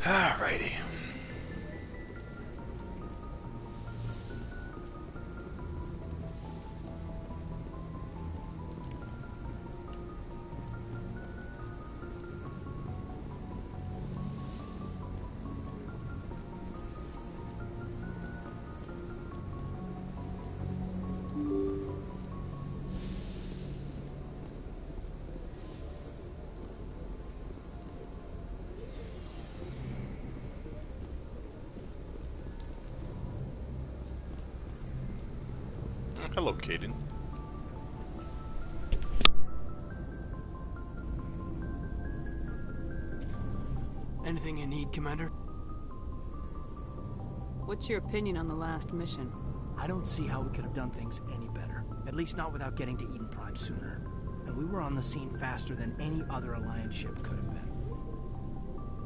Alrighty. Hello, Caden. Anything you need, Commander? What's your opinion on the last mission? I don't see how we could have done things any better. At least not without getting to Eden Prime sooner. And we were on the scene faster than any other Alliance ship could have been.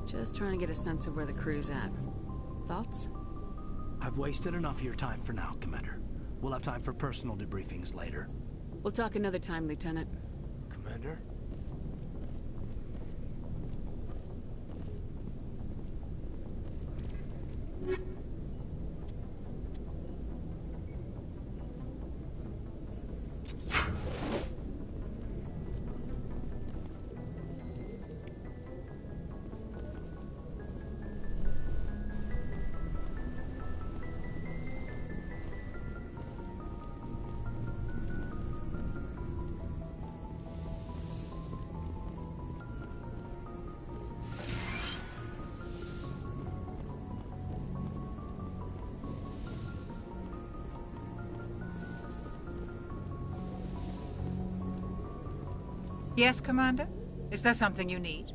Just trying to get a sense of where the crew's at. Thoughts? I've wasted enough of your time for now, Commander. We'll have time for personal debriefings later. We'll talk another time, Lieutenant. Commander? Yes, Commander? Is there something you need?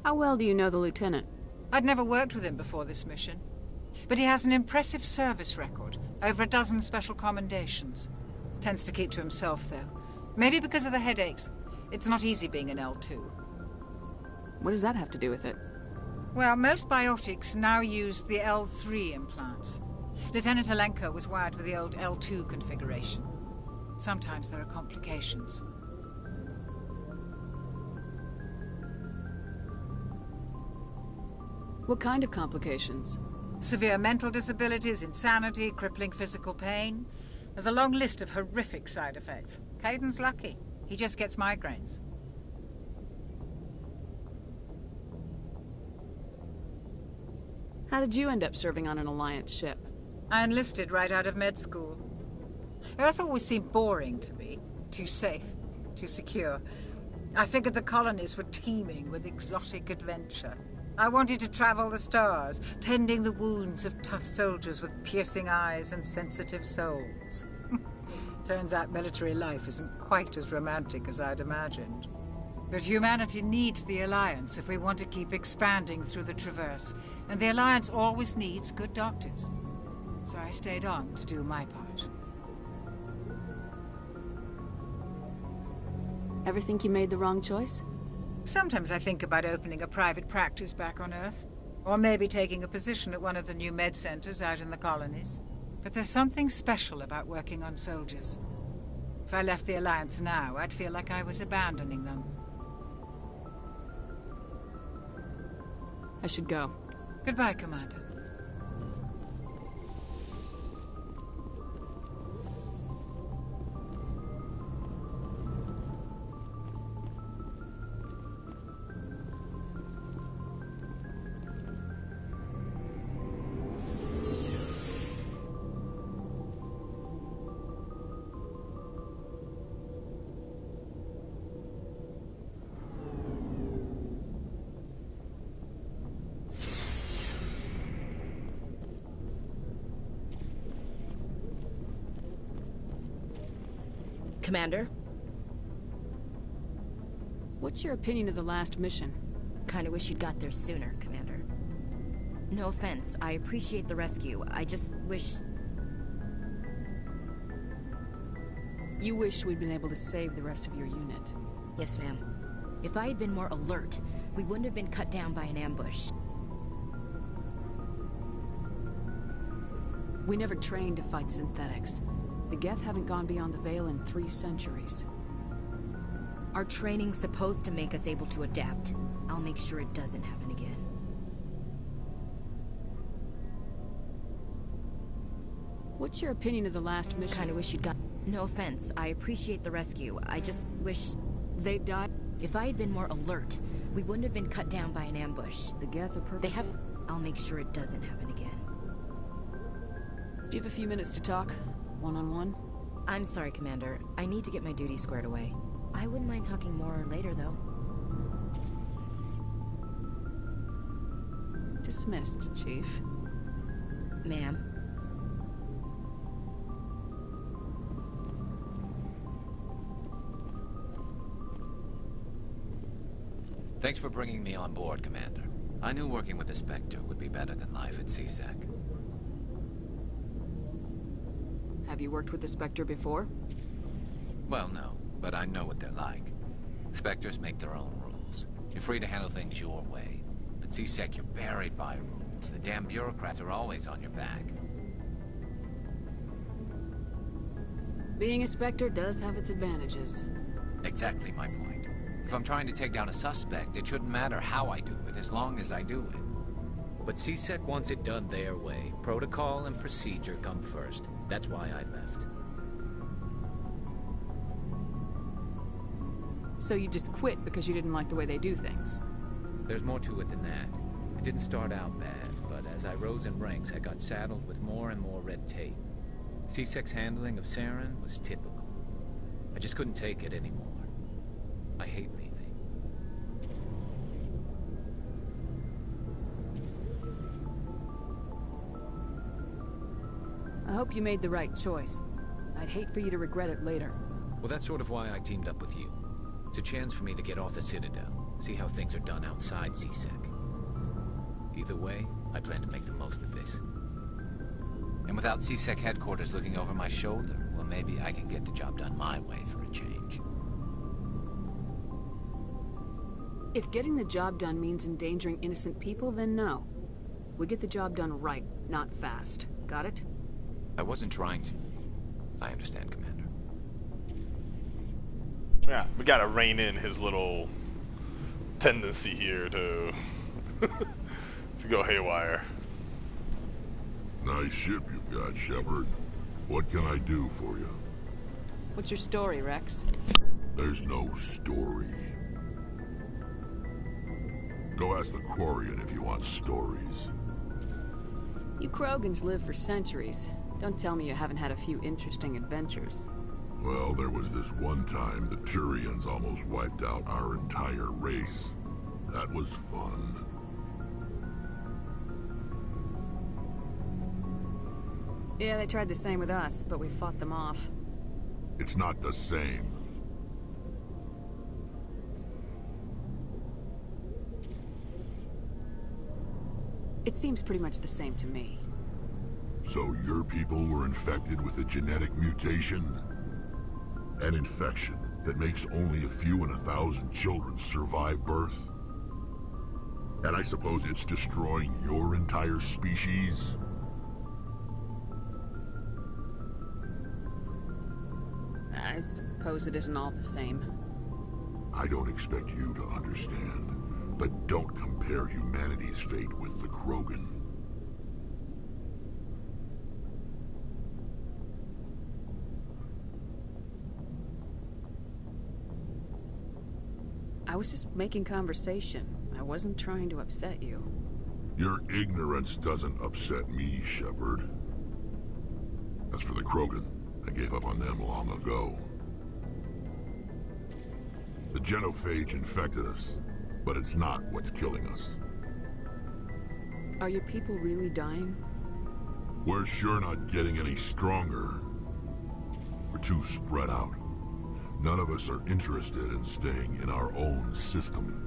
How well do you know the Lieutenant? I'd never worked with him before this mission. But he has an impressive service record. Over a dozen special commendations. Tends to keep to himself, though. Maybe because of the headaches. It's not easy being an L2. What does that have to do with it? Well, most biotics now use the L3 implants. Lieutenant Alenko was wired with the old L2 configuration. Sometimes there are complications. What kind of complications? Severe mental disabilities, insanity, crippling physical pain. There's a long list of horrific side effects. Caden's lucky. He just gets migraines. How did you end up serving on an Alliance ship? I enlisted right out of med school. Earth always seemed boring to me. Too safe, too secure. I figured the colonies were teeming with exotic adventure. I wanted to travel the stars, tending the wounds of tough soldiers with piercing eyes and sensitive souls. Turns out military life isn't quite as romantic as I'd imagined. But humanity needs the Alliance if we want to keep expanding through the Traverse, and the Alliance always needs good doctors. So I stayed on to do my part. Ever think you made the wrong choice? Sometimes I think about opening a private practice back on Earth. Or maybe taking a position at one of the new med centers out in the colonies. But there's something special about working on soldiers. If I left the Alliance now, I'd feel like I was abandoning them. I should go. Goodbye, Commander. Commander? What's your opinion of the last mission? Kinda wish you'd got there sooner, Commander. No offense, I appreciate the rescue. I just wish... You wish we'd been able to save the rest of your unit. Yes, ma'am. If I had been more alert, we wouldn't have been cut down by an ambush. We never trained to fight synthetics. The Geth haven't gone beyond the Veil in 3 centuries. Our training's supposed to make us able to adapt. I'll make sure it doesn't happen again. What's your opinion of the last mission? Kinda wish you'd got... No offense, I appreciate the rescue. I just wish... They died? If I had been more alert, we wouldn't have been cut down by an ambush. The Geth are perfect. They have... I'll make sure it doesn't happen again. Do you have a few minutes to talk? One-on-one? I'm sorry, Commander. I need to get my duty squared away. I wouldn't mind talking more later, though. Dismissed, Chief. Ma'am. Thanks for bringing me on board, Commander. I knew working with the Spectre would be better than life at CSEC. Have you worked with the Spectre before? Well, no, but I know what they're like. Spectres make their own rules. You're free to handle things your way. At CSEC, you're buried by rules. The damn bureaucrats are always on your back. Being a Spectre does have its advantages. Exactly my point. If I'm trying to take down a suspect, it shouldn't matter how I do it, as long as I do it. But CSEC wants it done their way. Protocol and procedure come first. That's why I left. So you just quit because you didn't like the way they do things? There's more to it than that. It didn't start out bad, but as I rose in ranks, I got saddled with more and more red tape. CSEC's handling of Saren was typical. I just couldn't take it anymore. I hate leaving. I hope you made the right choice. I'd hate for you to regret it later. Well, that's sort of why I teamed up with you. It's a chance for me to get off the Citadel, see how things are done outside CSEC. Either way, I plan to make the most of this. And without CSEC headquarters looking over my shoulder, well, maybe I can get the job done my way for a change. If getting the job done means endangering innocent people, then no. We get the job done right, not fast. Got it? I wasn't trying to. I understand, Commander. Yeah, we gotta rein in his little tendency here to to go haywire. Nice ship you've got, Shepard. What can I do for you? What's your story, Rex? There's no story. Go ask the Quarian if you want stories. You Krogans live for centuries. Don't tell me you haven't had a few interesting adventures. Well, there was this one time the Turians almost wiped out our entire race. That was fun. Yeah, they tried the same with us, but we fought them off. It's not the same. It seems pretty much the same to me. So your people were infected with a genetic mutation? An infection that makes only a few in 1,000 children survive birth? And I suppose it's destroying your entire species? I suppose it isn't all the same. I don't expect you to understand, but don't compare humanity's fate with the Krogan. I was just making conversation. I wasn't trying to upset you. Your ignorance doesn't upset me, Shepard. As for the Krogan, I gave up on them long ago. The genophage infected us, but it's not what's killing us. Are your people really dying? We're sure not getting any stronger. We're too spread out. None of us are interested in staying in our own system.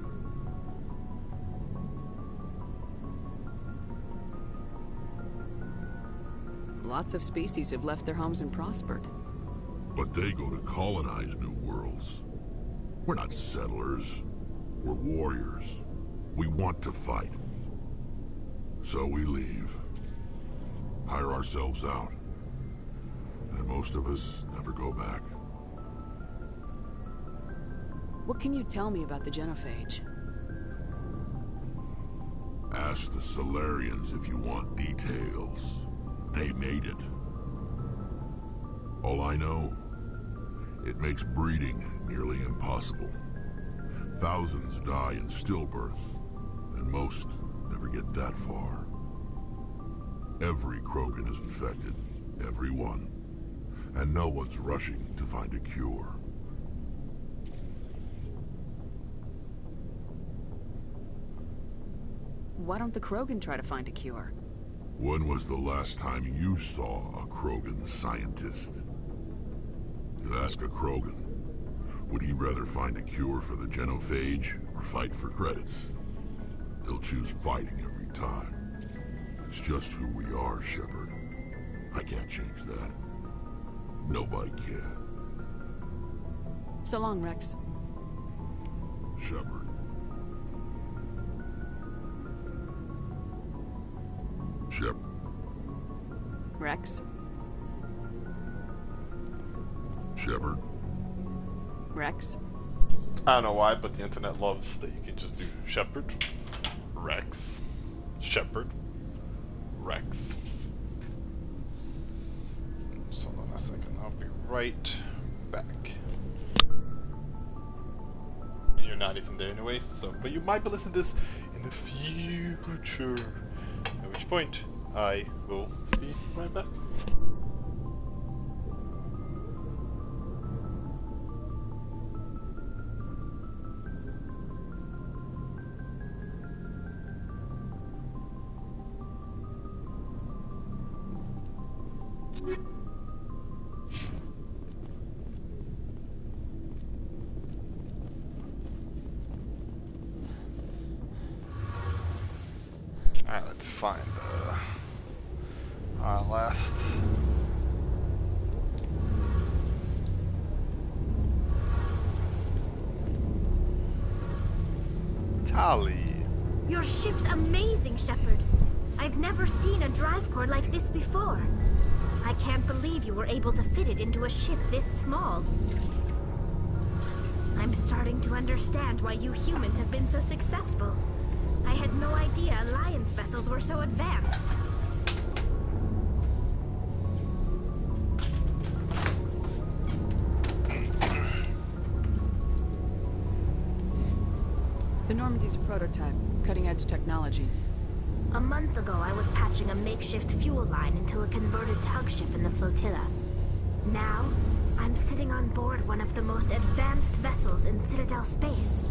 Lots of species have left their homes and prospered. But they go to colonize new worlds. We're not settlers. We're warriors. We want to fight. So we leave. Hire ourselves out. And most of us never go back. What can you tell me about the Genophage? Ask the Solarians if you want details. They made it. All I know, it makes breeding nearly impossible. Thousands die in stillbirth, and most never get that far. Every Krogan is infected, every one. And no one's rushing to find a cure. Why don't the Krogan try to find a cure? When was the last time you saw a Krogan scientist? You ask a Krogan, would he rather find a cure for the Genophage or fight for credits? He'll choose fighting every time. It's just who we are, Shepard. I can't change that. Nobody can. So long, Rex. Shepard. Rex? Shepard? Rex? I don't know why, but the internet loves that you can just do Shepard, Rex, Shepard, Rex. So hold on a second, I'll be right back. And you're not even there anyway, so, but you might be listening to this in the future. At which point, I will be right back. Alright, let's find our last Tali. Your ship's amazing, Shepard. I've never seen a drive core like this before. I can't believe you were able to fit it into a ship this small. I'm starting to understand why you humans have been so successful. I had no idea Alliance vessels were so advanced. The Normandy's a prototype, cutting-edge technology. A month ago, I was patching a makeshift fuel line into a converted tug ship in the flotilla. Now, I'm sitting on board one of the most advanced vessels in Citadel space.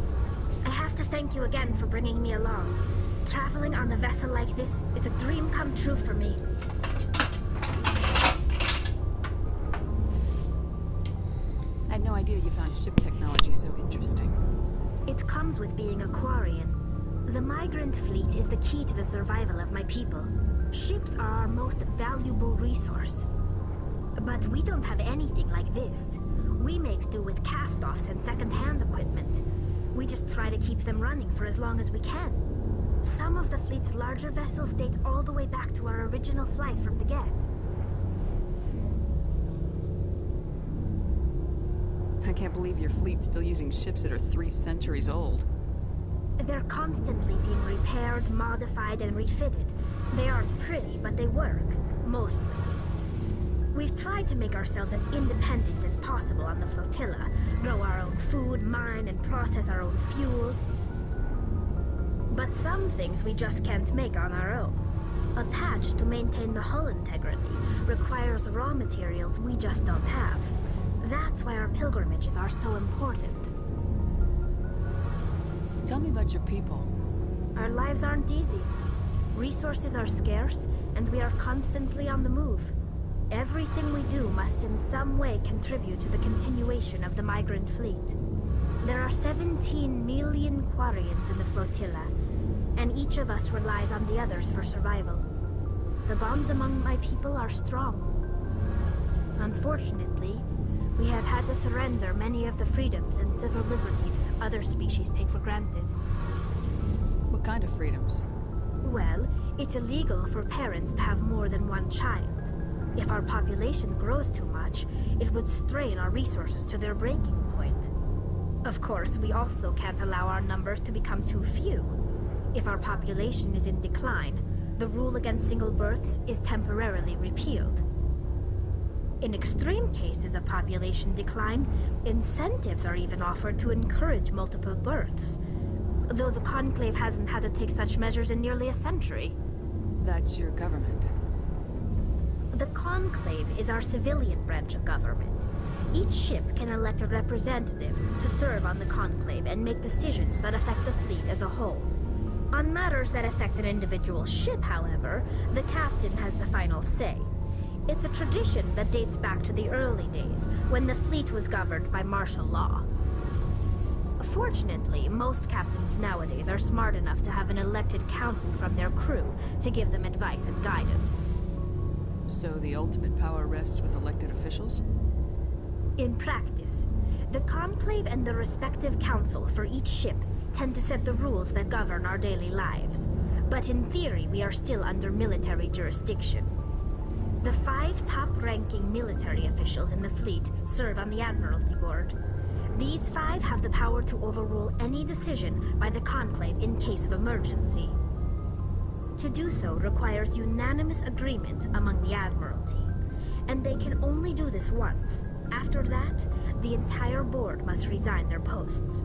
I have to thank you again for bringing me along. Traveling on a vessel like this is a dream come true for me. I had no idea you found ship technology so interesting. It comes with being a Quarian. The migrant fleet is the key to the survival of my people. Ships are our most valuable resource. But we don't have anything like this. We make do with cast-offs and second-hand equipment. We just try to keep them running for as long as we can. Some of the fleet's larger vessels date all the way back to our original flight from the Geth. I can't believe your fleet's still using ships that are 3 centuries old. They're constantly being repaired, modified, and refitted. They aren't pretty, but they work. Mostly. We've tried to make ourselves as independent as possible on the flotilla. Grow our own food, mine, and process our own fuel. But some things we just can't make on our own. A patch to maintain the hull integrity requires raw materials we just don't have. That's why our pilgrimages are so important. Tell me about your people. Our lives aren't easy. Resources are scarce, and we are constantly on the move. Everything we do must in some way contribute to the continuation of the migrant fleet. There are 17 million Quarians in the flotilla, and each of us relies on the others for survival. The bonds among my people are strong. Unfortunately, we have had to surrender many of the freedoms and civil liberties other species take for granted. What kind of freedoms? Well, it's illegal for parents to have more than one child. If our population grows too much, it would strain our resources to their breaking point. Of course, we also can't allow our numbers to become too few. If our population is in decline, the rule against single births is temporarily repealed. In extreme cases of population decline, incentives are even offered to encourage multiple births, though the Conclave hasn't had to take such measures in nearly a century. That's your government. The Conclave is our civilian branch of government. Each ship can elect a representative to serve on the Conclave and make decisions that affect the fleet as a whole. On matters that affect an individual ship, however, the captain has the final say. It's a tradition that dates back to the early days, when the fleet was governed by martial law. Fortunately, most captains nowadays are smart enough to have an elected council from their crew to give them advice and guidance. So the ultimate power rests with elected officials? In practice, the Conclave and the respective council for each ship tend to set the rules that govern our daily lives. But in theory, we are still under military jurisdiction. The 5 top-ranking military officials in the fleet serve on the Admiralty Board. These 5 have the power to overrule any decision by the Conclave in case of emergency. To do so requires unanimous agreement among the Admiralty, and they can only do this once. After that, the entire board must resign their posts.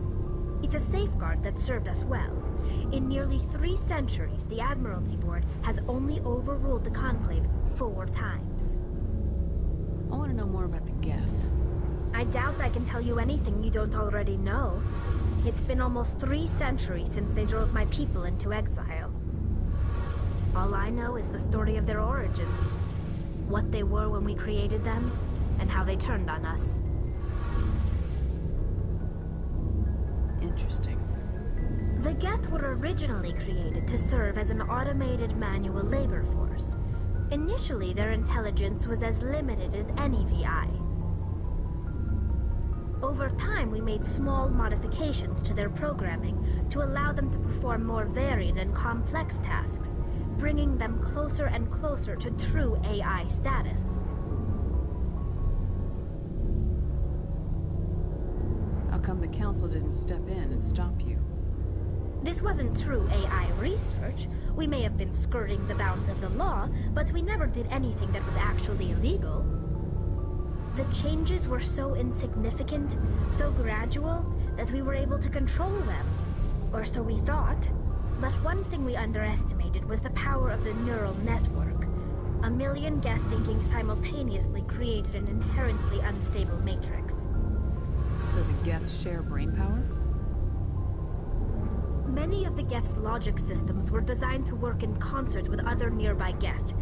It's a safeguard that served us well. In nearly 3 centuries, the Admiralty Board has only overruled the Conclave 4 times. I want to know more about the Geth. I doubt I can tell you anything you don't already know. It's been almost 3 centuries since they drove my people into exile. All I know is the story of their origins, what they were when we created them, and how they turned on us. Interesting. The Geth were originally created to serve as an automated manual labor force. Initially, their intelligence was as limited as any VI. Over time, we made small modifications to their programming to allow them to perform more varied and complex tasks, bringing them closer and closer to true AI status. How come the Council didn't step in and stop you? This wasn't true AI research. We may have been skirting the bounds of the law, but we never did anything that was actually illegal. The changes were so insignificant, so gradual, that we were able to control them. Or so we thought. But one thing we underestimated was the power of the neural network. A million Geth thinking simultaneously created an inherently unstable matrix. So the Geth share brainpower? Many of the Geth's logic systems were designed to work in concert with other nearby Geth.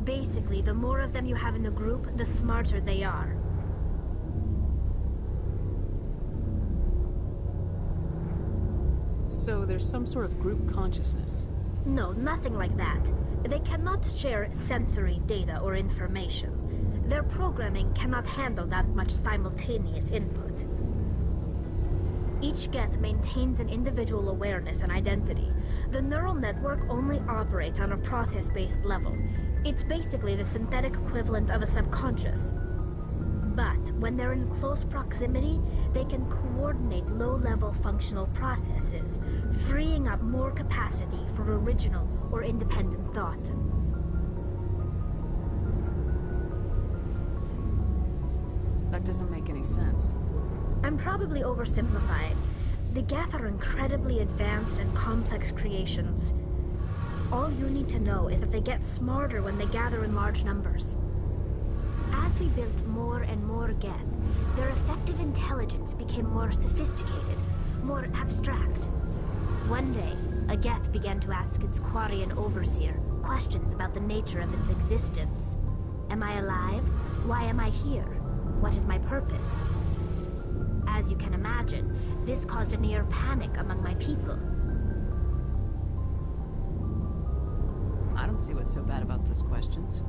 Basically, the more of them you have in a group, the smarter they are. So there's some sort of group consciousness? No, nothing like that. They cannot share sensory data or information. Their programming cannot handle that much simultaneous input. Each Geth maintains an individual awareness and identity. The neural network only operates on a process-based level. It's basically the synthetic equivalent of a subconscious. But when they're in close proximity, they can coordinate low-level functional processes, freeing up more capacity for original or independent thought. That doesn't make any sense. I'm probably oversimplifying. The Geth are incredibly advanced and complex creations. All you need to know is that they get smarter when they gather in large numbers. As we built more and more Geth, their effective intelligence became more sophisticated, more abstract. One day, a Geth began to ask its Quarian overseer questions about the nature of its existence. Am I alive? Why am I here? What is my purpose? As you can imagine, this caused a near panic among my people. I don't see what's so bad about those questions.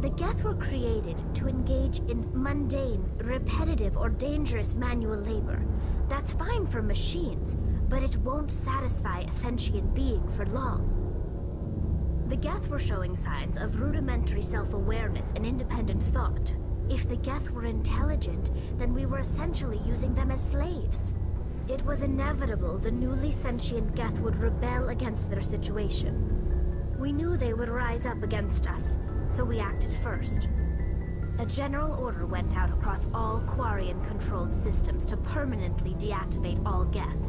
The Geth were created to engage in mundane, repetitive, or dangerous manual labor. That's fine for machines, but it won't satisfy a sentient being for long. The Geth were showing signs of rudimentary self-awareness and independent thought. If the Geth were intelligent, then we were essentially using them as slaves. It was inevitable the newly sentient Geth would rebel against their situation. We knew they would rise up against us, so we acted first. A general order went out across all Quarian-controlled systems to permanently deactivate all Geth.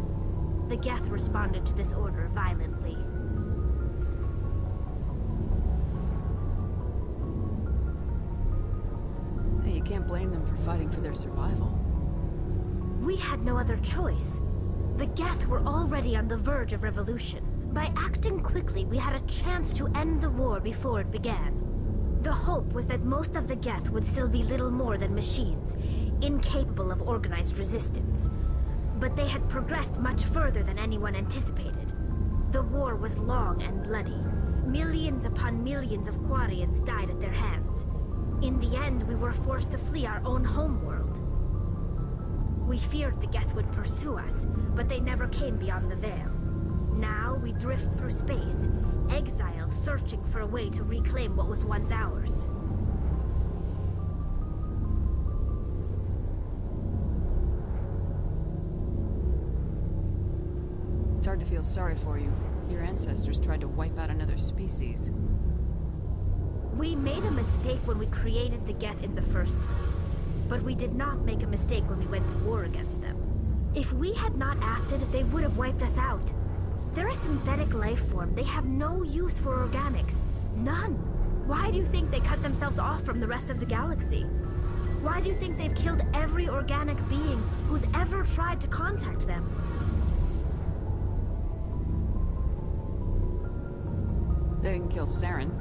The Geth responded to this order violently. Hey, you can't blame them for fighting for their survival. We had no other choice. The Geth were already on the verge of revolution. By acting quickly, we had a chance to end the war before it began. The hope was that most of the Geth would still be little more than machines, incapable of organized resistance. But they had progressed much further than anyone anticipated. The war was long and bloody. Millions upon millions of Quarians died at their hands. In the end, we were forced to flee our own homeworld. We feared the Geth would pursue us, but they never came beyond the Veil. Now we drift through space, exiled, searching for a way to reclaim what was once ours. It's hard to feel sorry for you. Your ancestors tried to wipe out another species. We made a mistake when we created the Geth in the first place. But we did not make a mistake when we went to war against them. If we had not acted, they would have wiped us out. They're a synthetic life form. They have no use for organics. None. Why do you think they cut themselves off from the rest of the galaxy? Why do you think they've killed every organic being who's ever tried to contact them? They didn't kill Saren.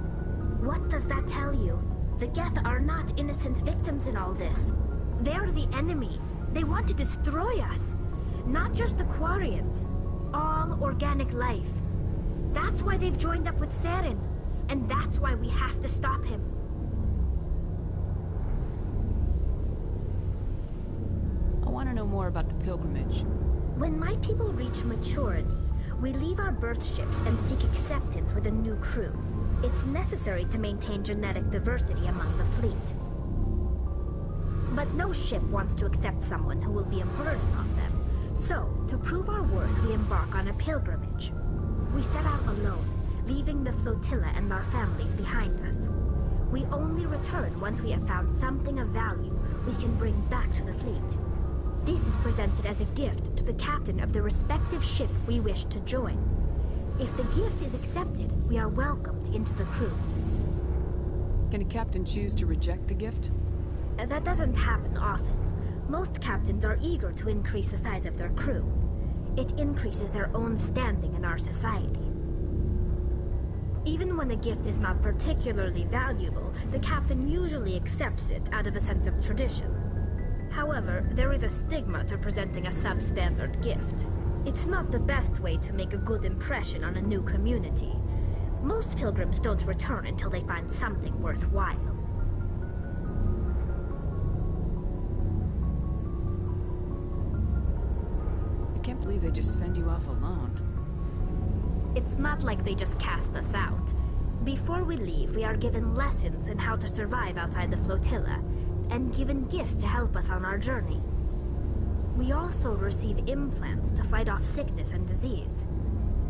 What does that tell you? The Geth are not innocent victims in all this. They're the enemy. They want to destroy us. Not just the Quarians. All organic life. That's why they've joined up with Saren. And that's why we have to stop him. I want to know more about the pilgrimage. When my people reach maturity, we leave our birth ships and seek acceptance with a new crew. It's necessary to maintain genetic diversity among the fleet. But no ship wants to accept someone who will be a burden on them. So, to prove our worth, we embark on a pilgrimage. We set out alone, leaving the flotilla and our families behind us. We only return once we have found something of value we can bring back to the fleet. This is presented as a gift to the captain of the respective ship we wish to join. If the gift is accepted, we are welcomed into the crew. Can a captain choose to reject the gift? That doesn't happen often. Most captains are eager to increase the size of their crew. It increases their own standing in our society. Even when a gift is not particularly valuable, the captain usually accepts it out of a sense of tradition. However, there is a stigma to presenting a substandard gift. It's not the best way to make a good impression on a new community. Most pilgrims don't return until they find something worthwhile. I can't believe they just send you off alone. It's not like they just cast us out. Before we leave, we are given lessons in how to survive outside the flotilla, and given gifts to help us on our journey. We also receive implants to fight off sickness and disease.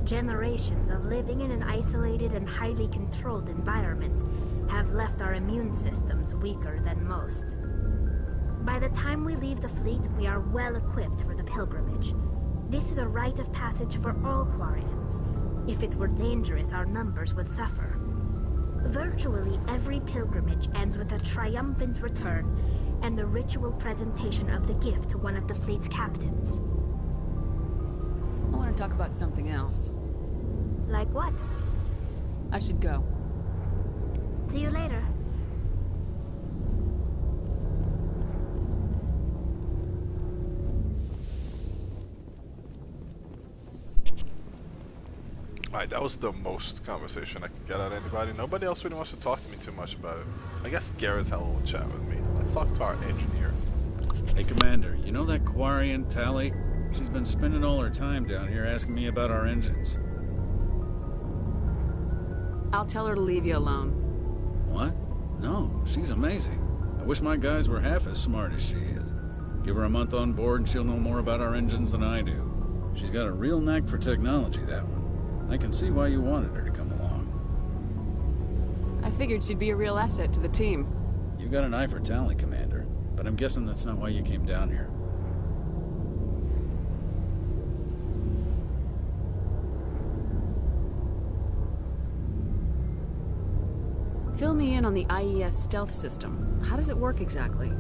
Generations of living in an isolated and highly controlled environment have left our immune systems weaker than most. By the time we leave the fleet, we are well equipped for the pilgrimage. This is a rite of passage for all Quarians. If it were dangerous, our numbers would suffer. Virtually every pilgrimage ends with a triumphant return and the ritual presentation of the gift to one of the fleet's captains. I want to talk about something else. Like what? I should go. See you later. Alright, that was the most conversation I could get out of anybody. Nobody else really wants to talk to me too much about it. I guess Garrett's hell will chat with me. Let's talk to our engineer. Hey, Commander, you know that Quarian, Tali? She's been spending all her time down here asking me about our engines. I'll tell her to leave you alone. What? No, she's amazing. I wish my guys were half as smart as she is. Give her a month on board and she'll know more about our engines than I do. She's got a real knack for technology, that one. I can see why you wanted her to come along. I figured she'd be a real asset to the team. You got an eye for Tali, Commander, but I'm guessing that's not why you came down here. Fill me in on the IES stealth system. How does it work exactly?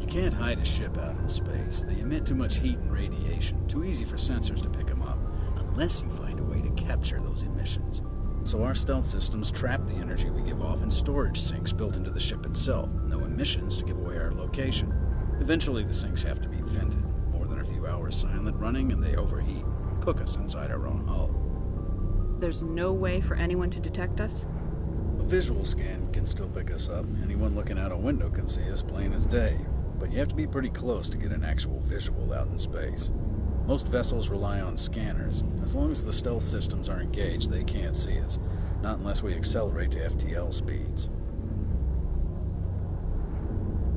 You can't hide a ship out in space. They emit too much heat and radiation. Too easy for sensors to pick them up, unless you find a way to capture those emissions. So our stealth systems trap the energy we give off in storage sinks built into the ship itself. No emissions to give away our location. Eventually the sinks have to be vented. More than a few hours silent running and they overheat. Cook us inside our own hull. There's no way for anyone to detect us? A visual scan can still pick us up. Anyone looking out a window can see us plain as day. But you have to be pretty close to get an actual visual out in space. Most vessels rely on scanners. As long as the stealth systems are engaged, they can't see us. Not unless we accelerate to FTL speeds.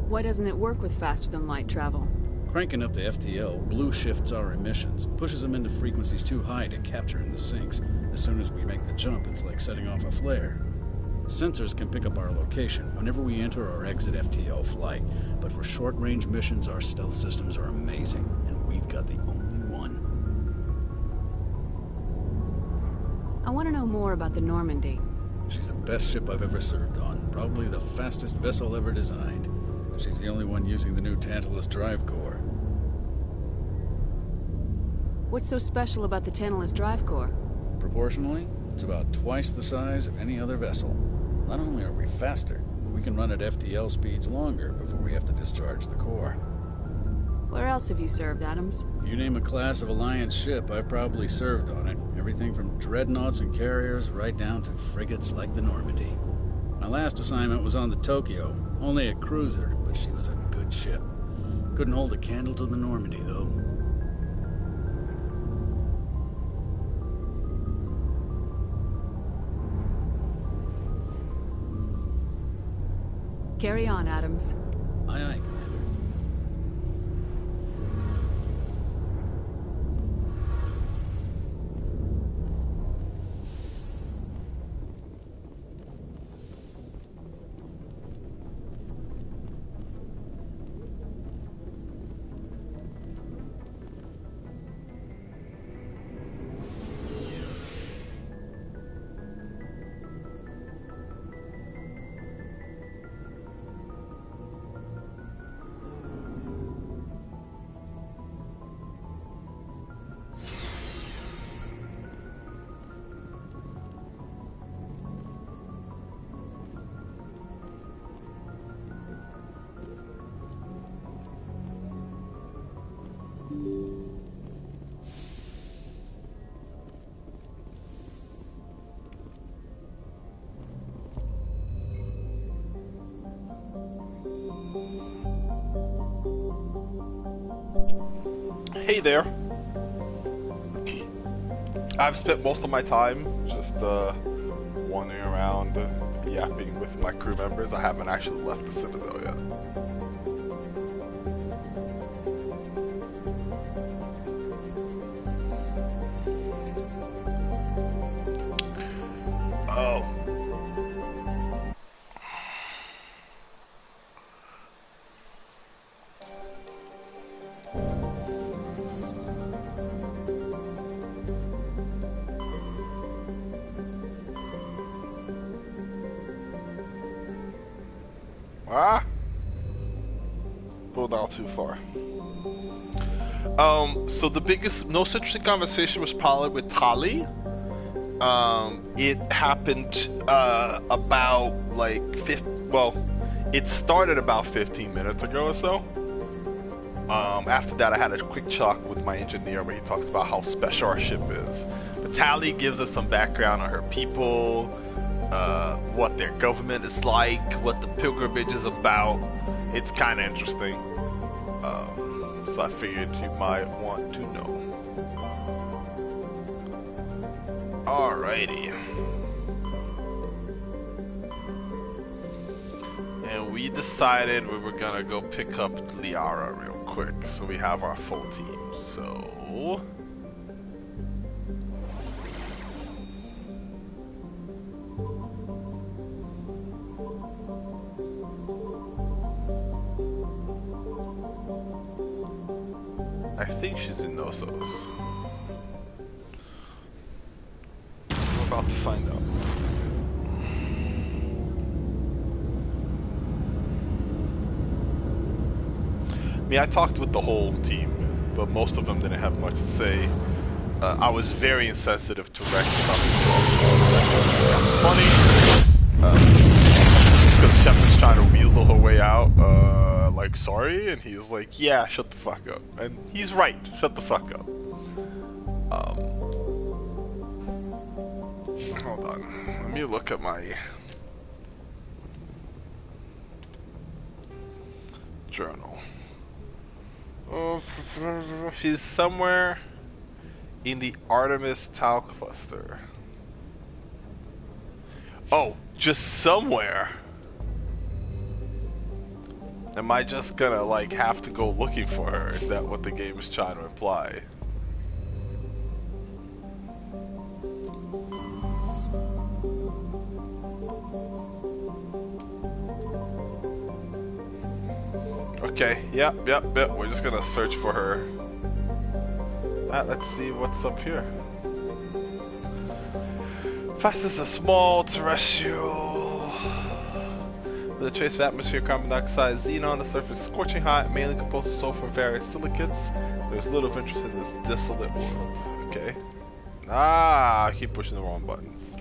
Why doesn't it work with faster-than-light travel? Cranking up the FTL blue shifts our emissions, pushes them into frequencies too high to capture in the sinks. As soon as we make the jump, it's like setting off a flare. Sensors can pick up our location whenever we enter or exit FTL flight, but for short-range missions, our stealth systems are amazing, and we've got the only one. I want to know more about the Normandy. She's the best ship I've ever served on, probably the fastest vessel ever designed. She's the only one using the new Tantalus drive core. What's so special about the Tantalus drive core? Proportionally, it's about twice the size of any other vessel. Not only are we faster, but we can run at FTL speeds longer before we have to discharge the core. Where else have you served, Adams? If you name a class of Alliance ship, I've probably served on it. Everything from dreadnoughts and carriers right down to frigates like the Normandy. My last assignment was on the Tokyo, only a cruiser, but she was a good ship. Couldn't hold a candle to the Normandy, though. Carry on, Adams. Aye, aye, Commander. Hey there. I've spent most of my time just wandering around, yapping with my crew members. I haven't actually left the Citadel yet. Oh. Ah! Pulled out too far. So the most interesting conversation was probably with Tali. It happened about like it started about 15 minutes ago or so. After that, I had a quick talk with my engineer where he talks about how special our ship is. But Tali gives us some background on her people, what their government is like, what the pilgrimage is about. It's kind of interesting. So I figured you might want to know. Alrighty. And we decided we were gonna go pick up Liara real quick, so we have our full team. So I think she's in Knossos. We're about to find out. I mean, I talked with the whole team, but most of them didn't have much to say. I was very insensitive to Rex about the funny. Because Shepard's trying to weasel her way out, like, sorry, and he's like, yeah, shut the fuck up. And he's right, shut the fuck up. Hold on, let me look at my journal. Oh, she's somewhere in the Artemis Tau cluster. Oh, just somewhere. Am I just gonna like have to go looking for her? Is that what the game is trying to imply? Okay, yep, we're just gonna search for her. Let's see what's up here. Fastest a small terrestrial with a trace of atmosphere, carbon dioxide, xenon. The surface is scorching hot, mainly composed of sulfur and various silicates. There's little of interest in this desolate world. Okay. I keep pushing the wrong buttons.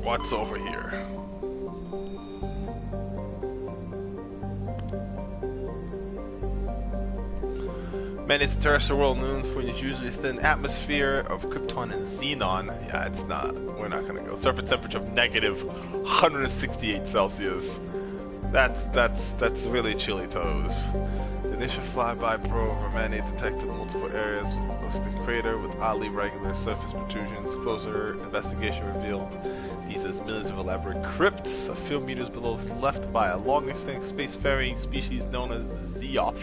What's over here? Man, it's a terrestrial world known for its usually thin atmosphere of krypton and xenon. Yeah, it's not. We're not gonna go. Surface temperature of negative 168 Celsius. That's really chilly toes. The initial flyby probe of Romani detected multiple areas of the crater with oddly regular surface protrusions. Closer investigation revealed these as millions of elaborate crypts a few meters below, left by a long-extinct spacefaring species known as Zeoth.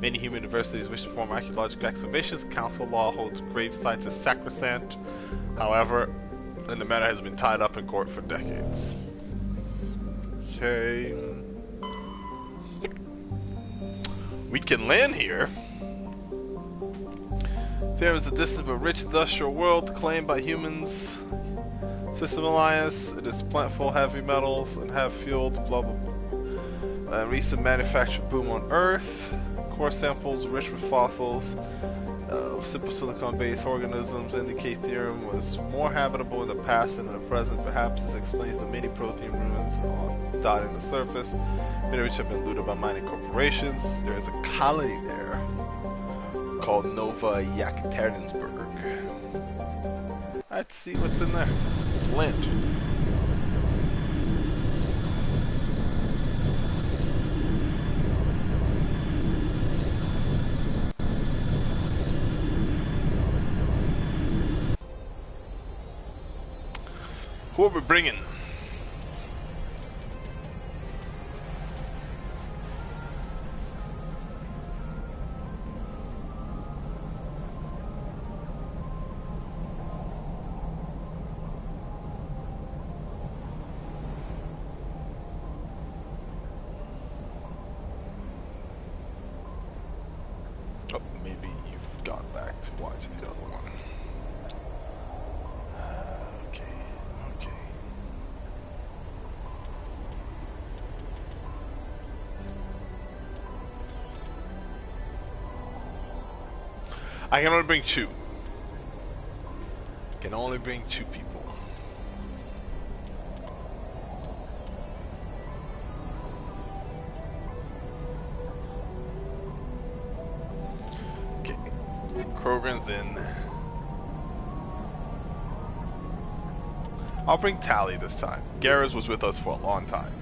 Many human universities wish to perform archaeological excavations. Council law holds grave sites as sacrosanct. However, the matter has been tied up in court for decades. Okay. We can land here. There is a distant but rich industrial world claimed by humans. System Alliance. It is plentiful heavy metals and have fueled blah blah blah. Recent manufacture boom on Earth. Core samples rich with fossils of simple silicon-based organisms indicate Therum was more habitable in the past than in the present. Perhaps this explains the many protein ruins dotting the surface, many of which have been looted by mining corporations. There is a colony there called Nova Yekaterinburg. Let's see what's in there. It's land. Who are we bringing? Oh, maybe you've gone back to watch the other one. Okay. I can only bring two. Can only bring two people. Okay. Krogan's in. I'll bring Tali this time. Garrus was with us for a long time.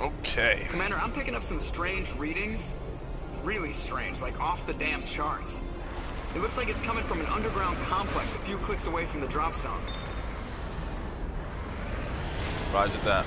Okay. Commander, I'm picking up some strange readings. Really strange, like off the damn charts. It looks like it's coming from an underground complex a few clicks away from the drop zone. Roger that.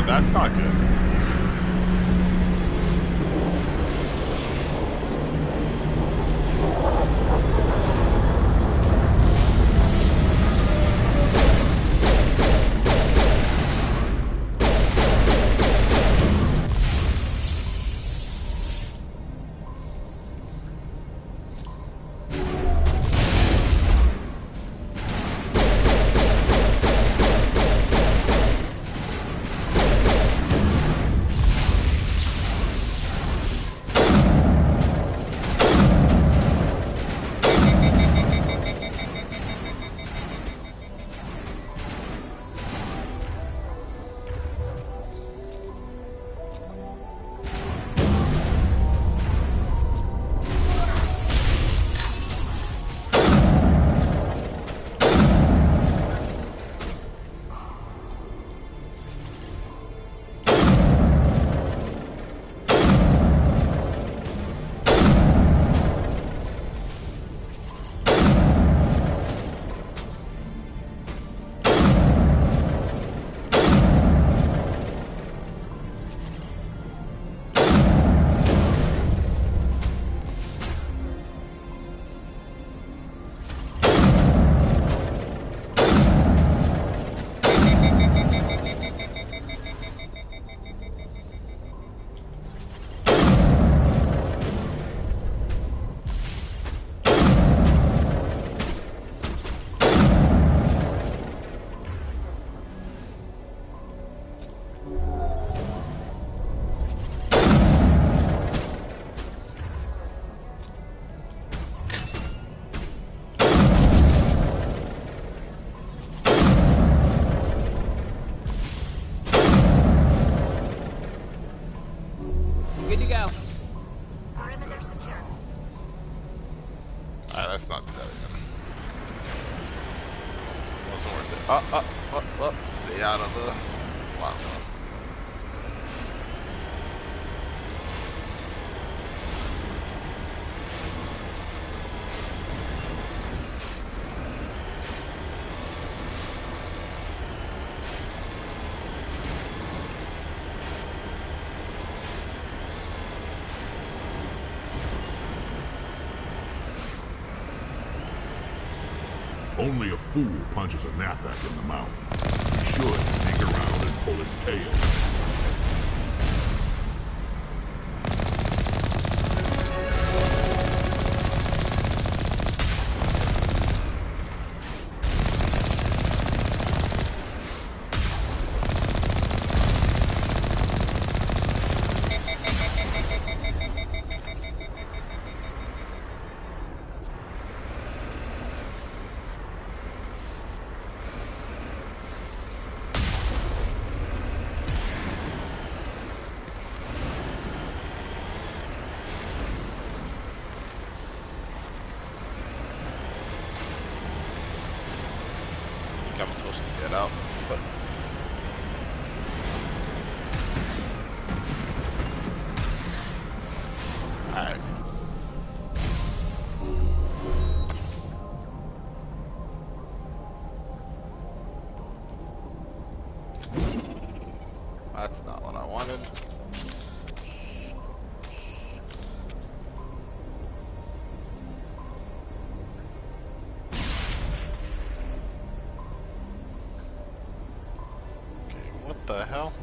That's not good. That's not that again. Wasn't worth it. Stay out of the lava. Only a fool punches a Nathak in the mouth. He should sneak around and pull its tail. I'm supposed to get out, but I wanted. Okay, what the hell?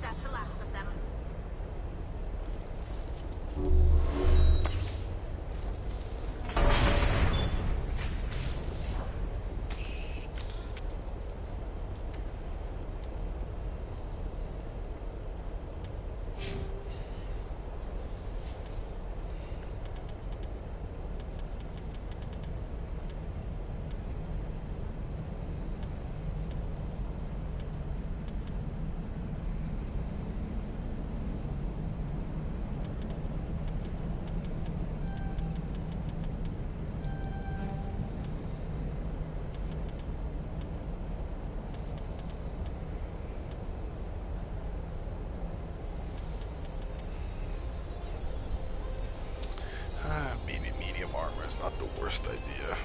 That's the last of them. Being in medium armor is not the worst idea.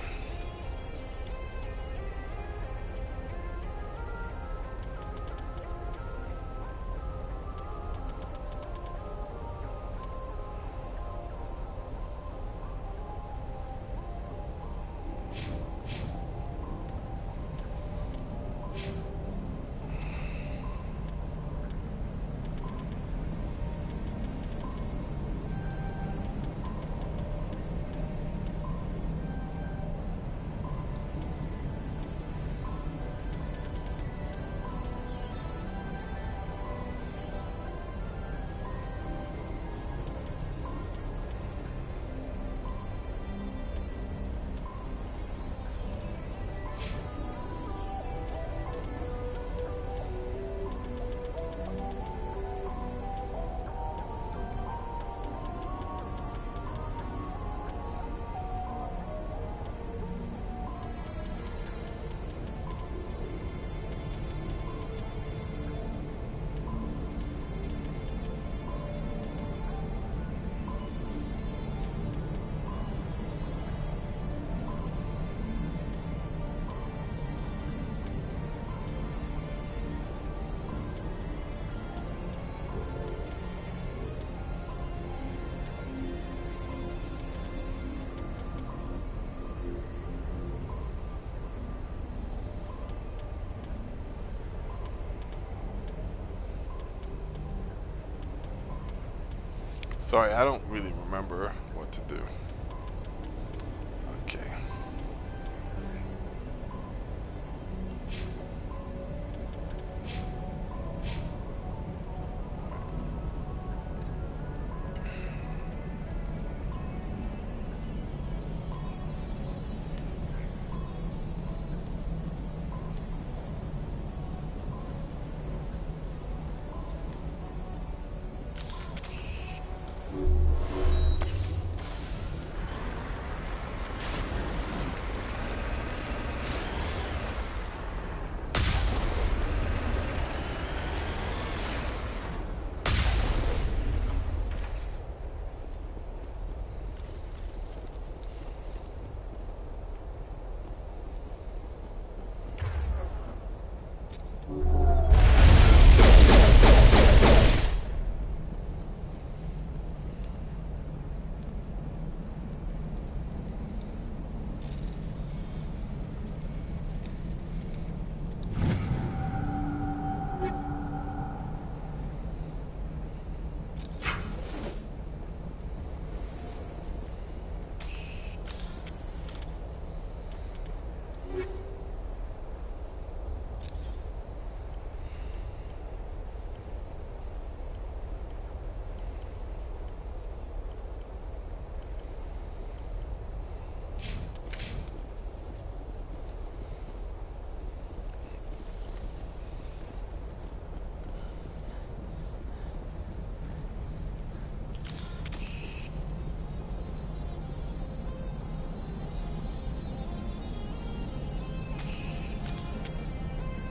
Sorry, I don't really remember what to do. Okay.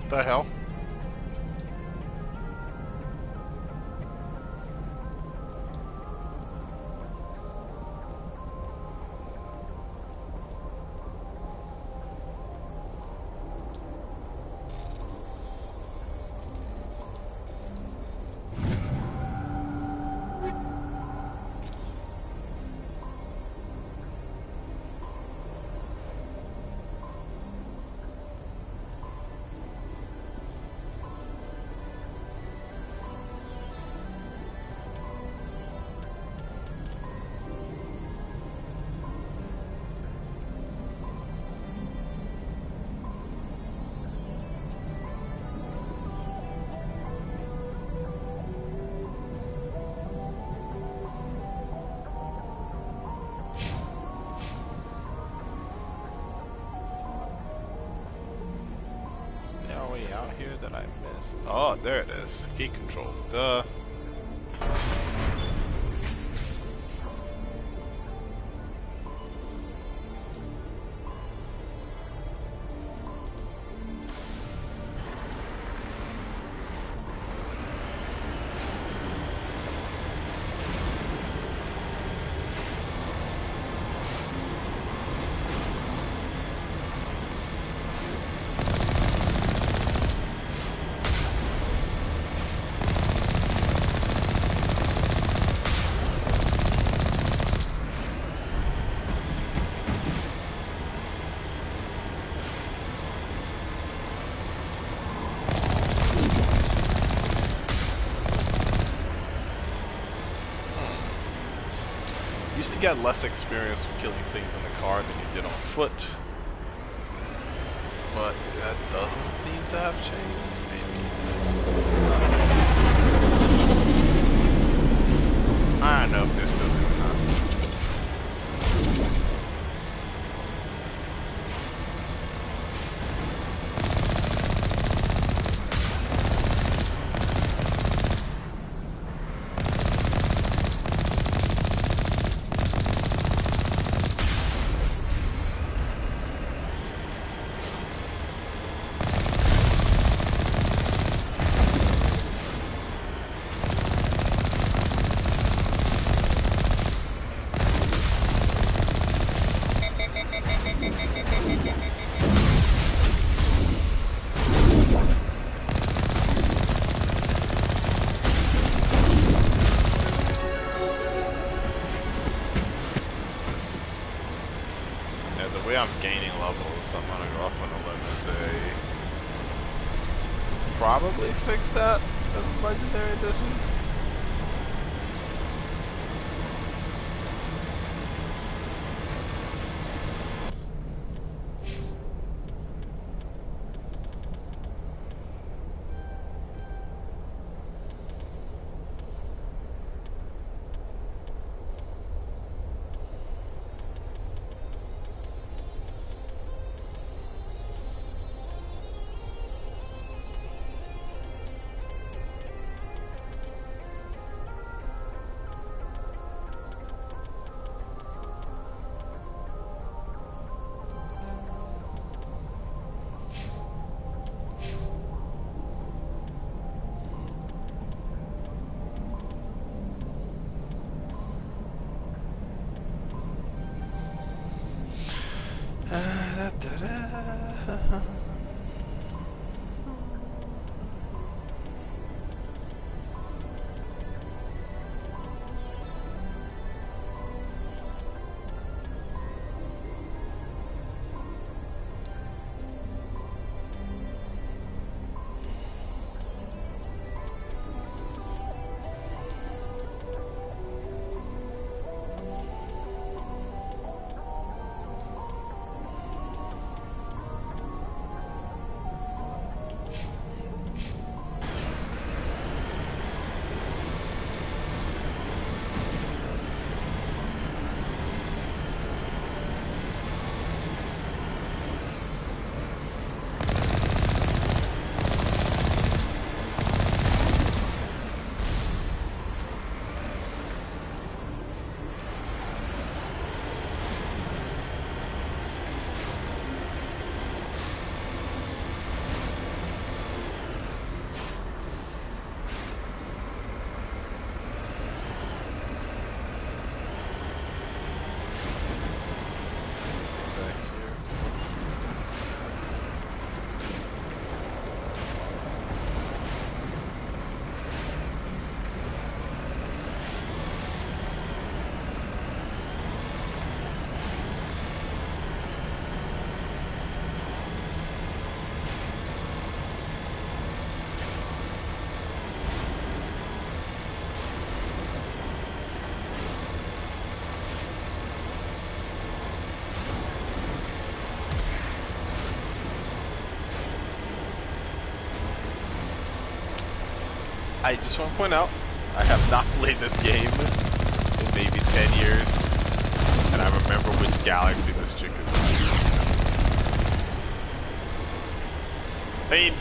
The hell? Out here that I missed. Oh, there it is. Key control. Duh. You get less experience with killing things in the car than you did on foot, but that doesn't seem to have changed. Maybe I don't know if they're still doing that. I'm gaining levels, so I'm gonna go off on a limb and say probably fix that as Legendary Edition. I just want to point out, I have not played this game in maybe 10 years, and I remember which galaxy this chick is in. I mean,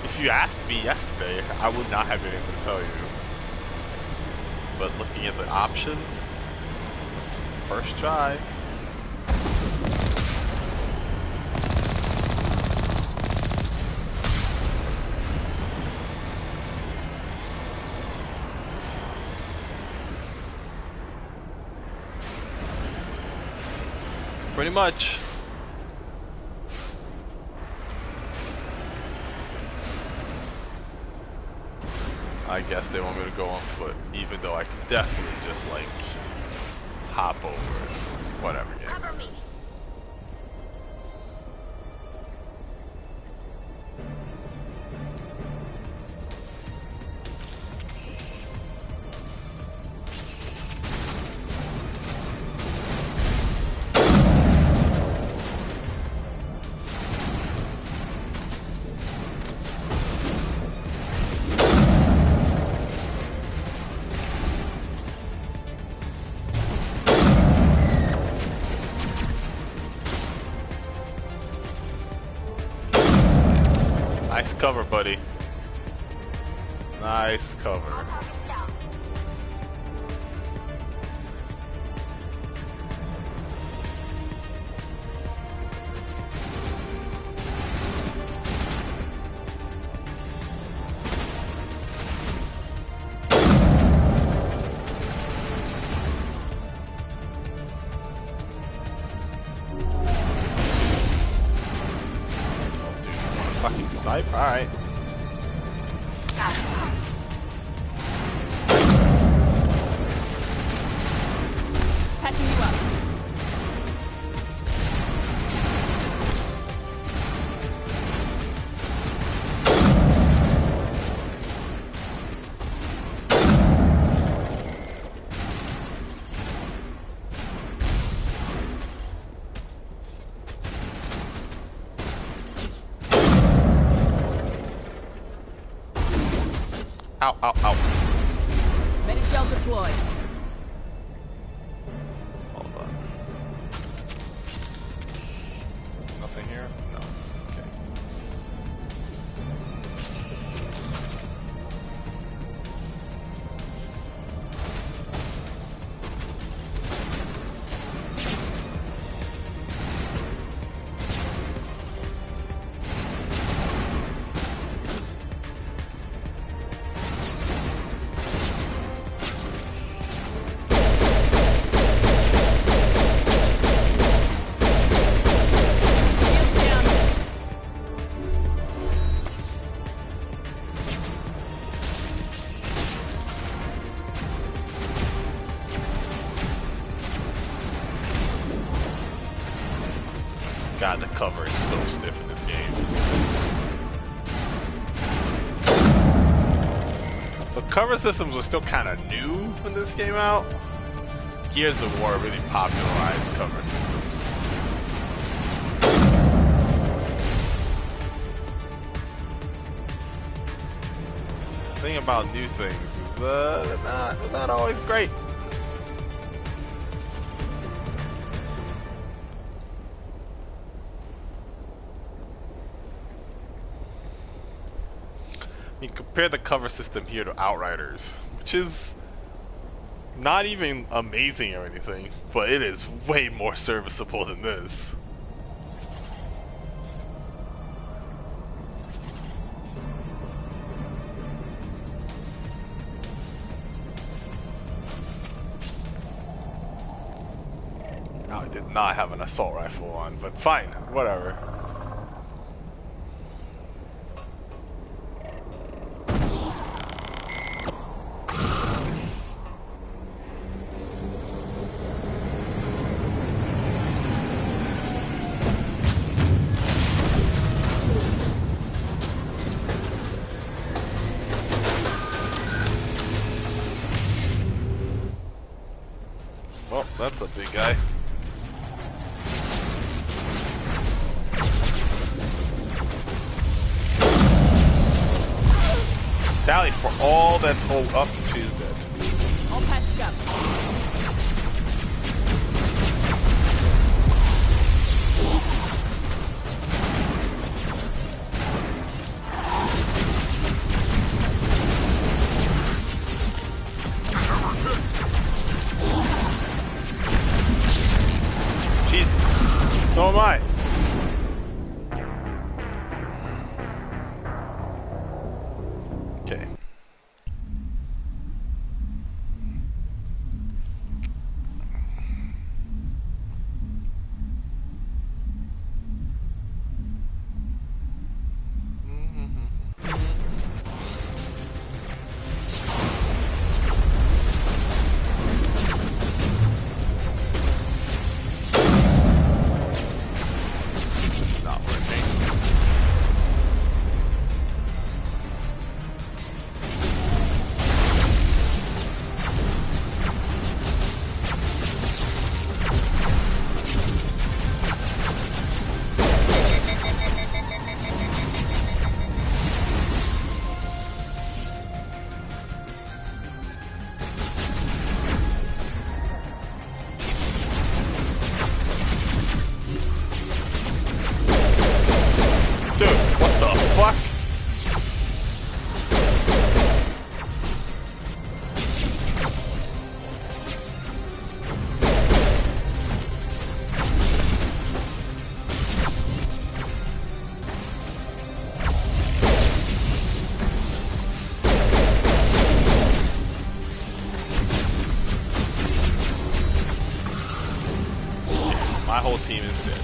if you asked me yesterday, I would not have been able to tell you. But looking at the options, first try. Pretty much. I guess they want me to go on foot, even though I can definitely just like hop over it. Whatever, yeah. Cover me. Nice cover, buddy. Nice cover. Fucking snipe, alright. Patching you up. Ow, ow, ow. Medi-gel deployed. Hold on. Nothing here? No. Okay. God, the cover is so stiff in this game. So cover systems were still kind of new when this came out. Gears of War really popularized cover systems. The thing about new things is they're not always great. You compare the cover system here to Outriders, which is not even amazing or anything, but it is way more serviceable than this. Now I did not have an assault rifle on, but fine, whatever. Well, that's a big guy. Tally, for all that's up, she's dead. All patched up. Jesus. So am I. Okay. My whole team is dead.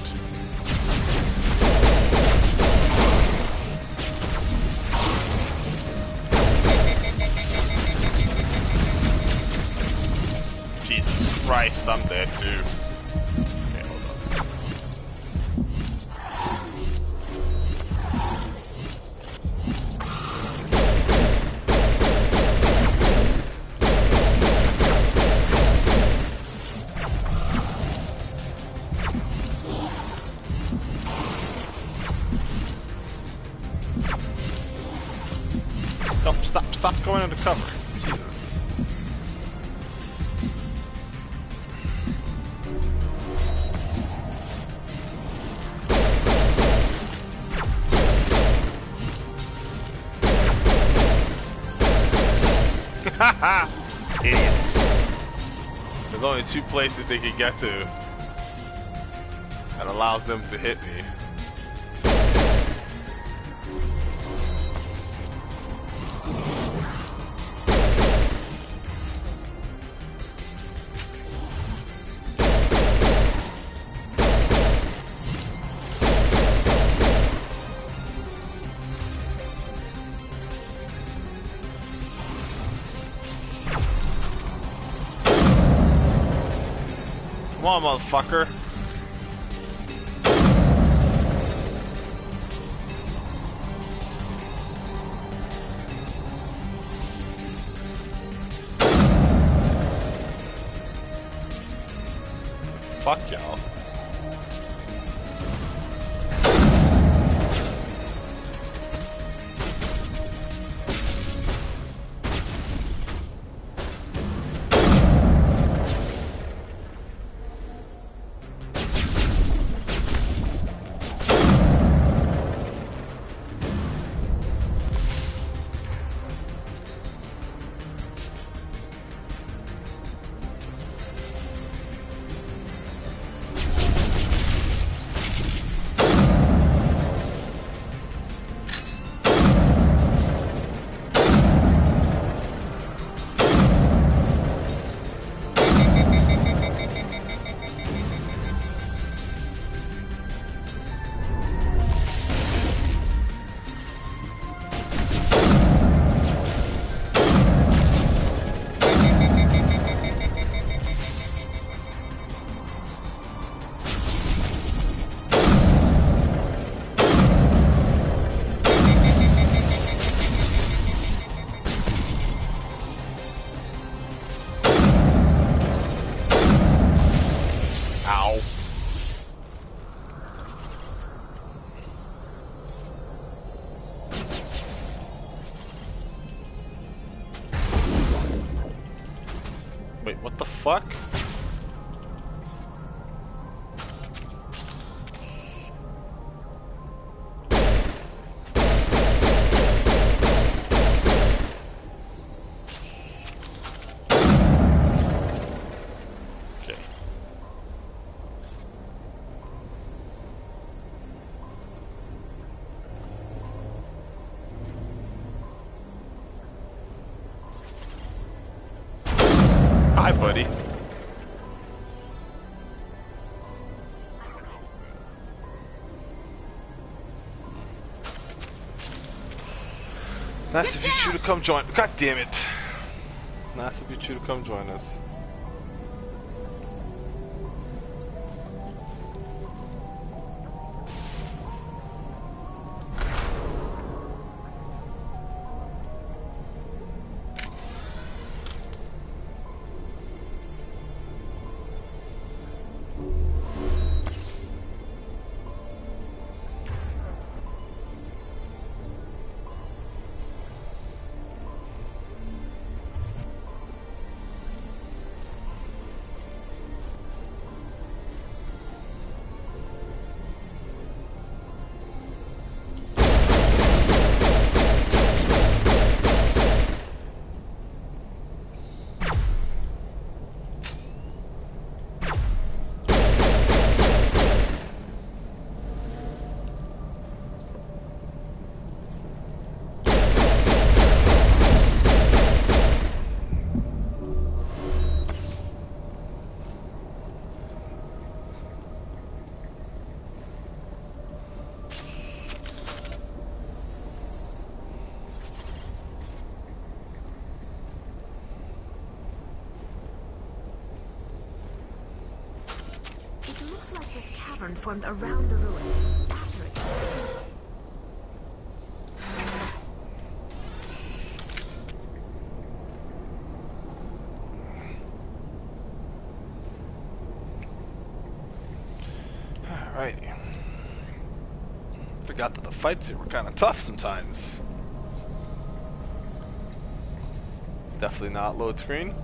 Jesus Christ, I'm dead too. Okay, hold on. Stop going under cover. Jesus. Haha! Idiots. There's only two places they can get to that allows them to hit me. Come on, motherfucker. Fuck y'all. fuck? Hi, buddy. Nice of you two to come join. God damn it. Nice of you two to come join us. Formed around the ruin. After it. Alright. Forgot that the fights here were kind of tough sometimes. Definitely not load screen.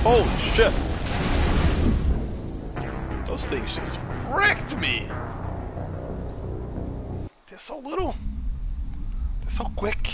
Holy shit! Those things just wrecked me! They're so little. They're so quick.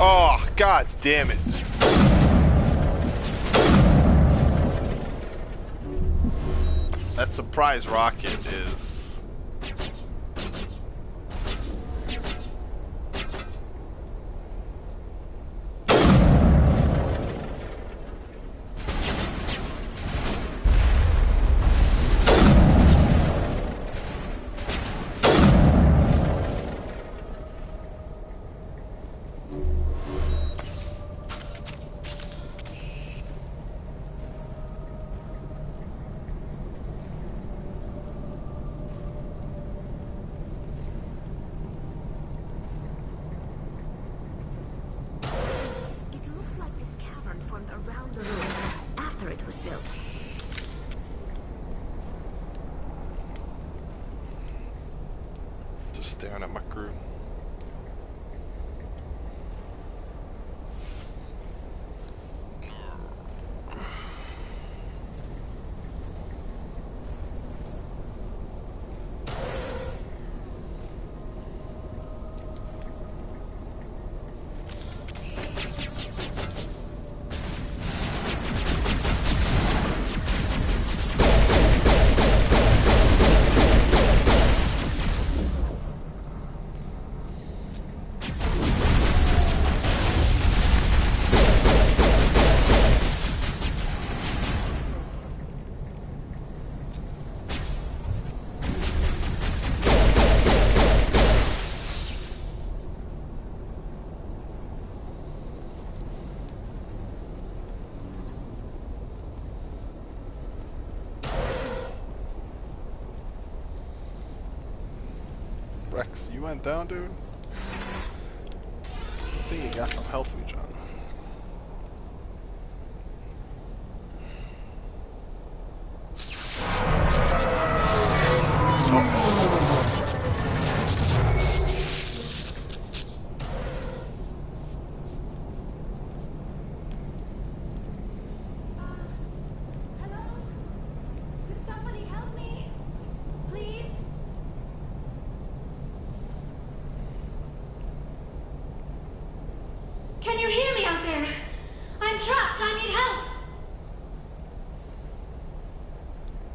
Oh, god damn it. That surprise rocket is... Around the ruin after it was built. Just staring at my crew. Rex, you went down, dude? I think you got some health regen. Can you hear me out there? I'm trapped. I need help.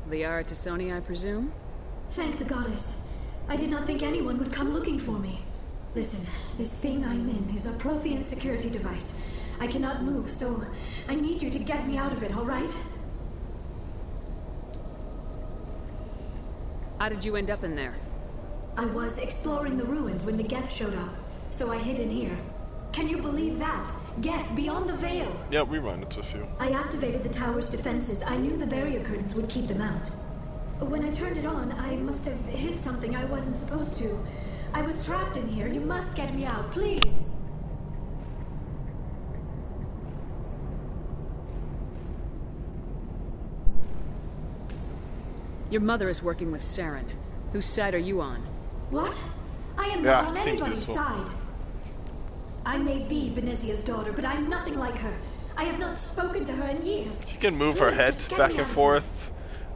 Liara Tassoni, I presume? Thank the goddess. I did not think anyone would come looking for me. Listen, this thing I'm in is a Prothean security device. I cannot move, so I need you to get me out of it, all right? How did you end up in there? I was exploring the ruins when the Geth showed up, so I hid in here. Can you believe that? Geth, beyond the veil! Yeah, we run into a few. I activated the tower's defenses. I knew the barrier curtains would keep them out. When I turned it on, I must have hit something I wasn't supposed to. I was trapped in here. You must get me out, please! Your mother is working with Saren. Whose side are you on? What? I am not on anybody's side. I may be Benezia's daughter, but I'm nothing like her. I have not spoken to her in years. She can move her head back and forth,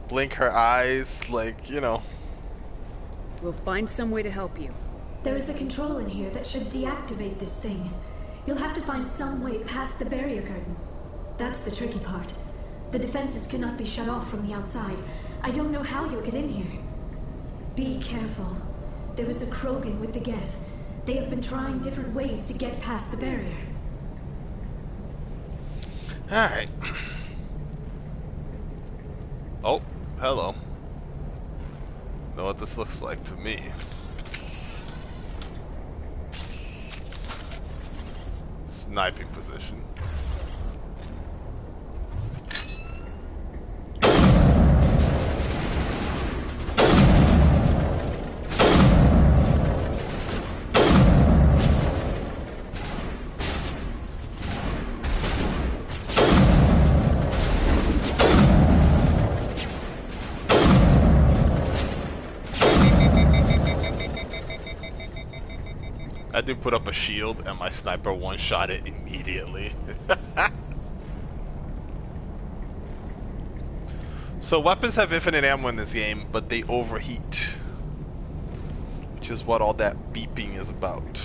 blink her eyes, like, you know. We'll find some way to help you. There is a control in here that should deactivate this thing. You'll have to find some way past the barrier curtain. That's the tricky part. The defenses cannot be shut off from the outside. I don't know how you'll get in here. Be careful. There is a Krogan with the Geth. They have been trying different ways to get past the barrier. Alright. Oh, hello. Know what this looks like to me. Sniping position. I did put up a shield and my sniper one-shot it immediately. So weapons have infinite ammo in this game, but they overheat. Which is what all that beeping is about.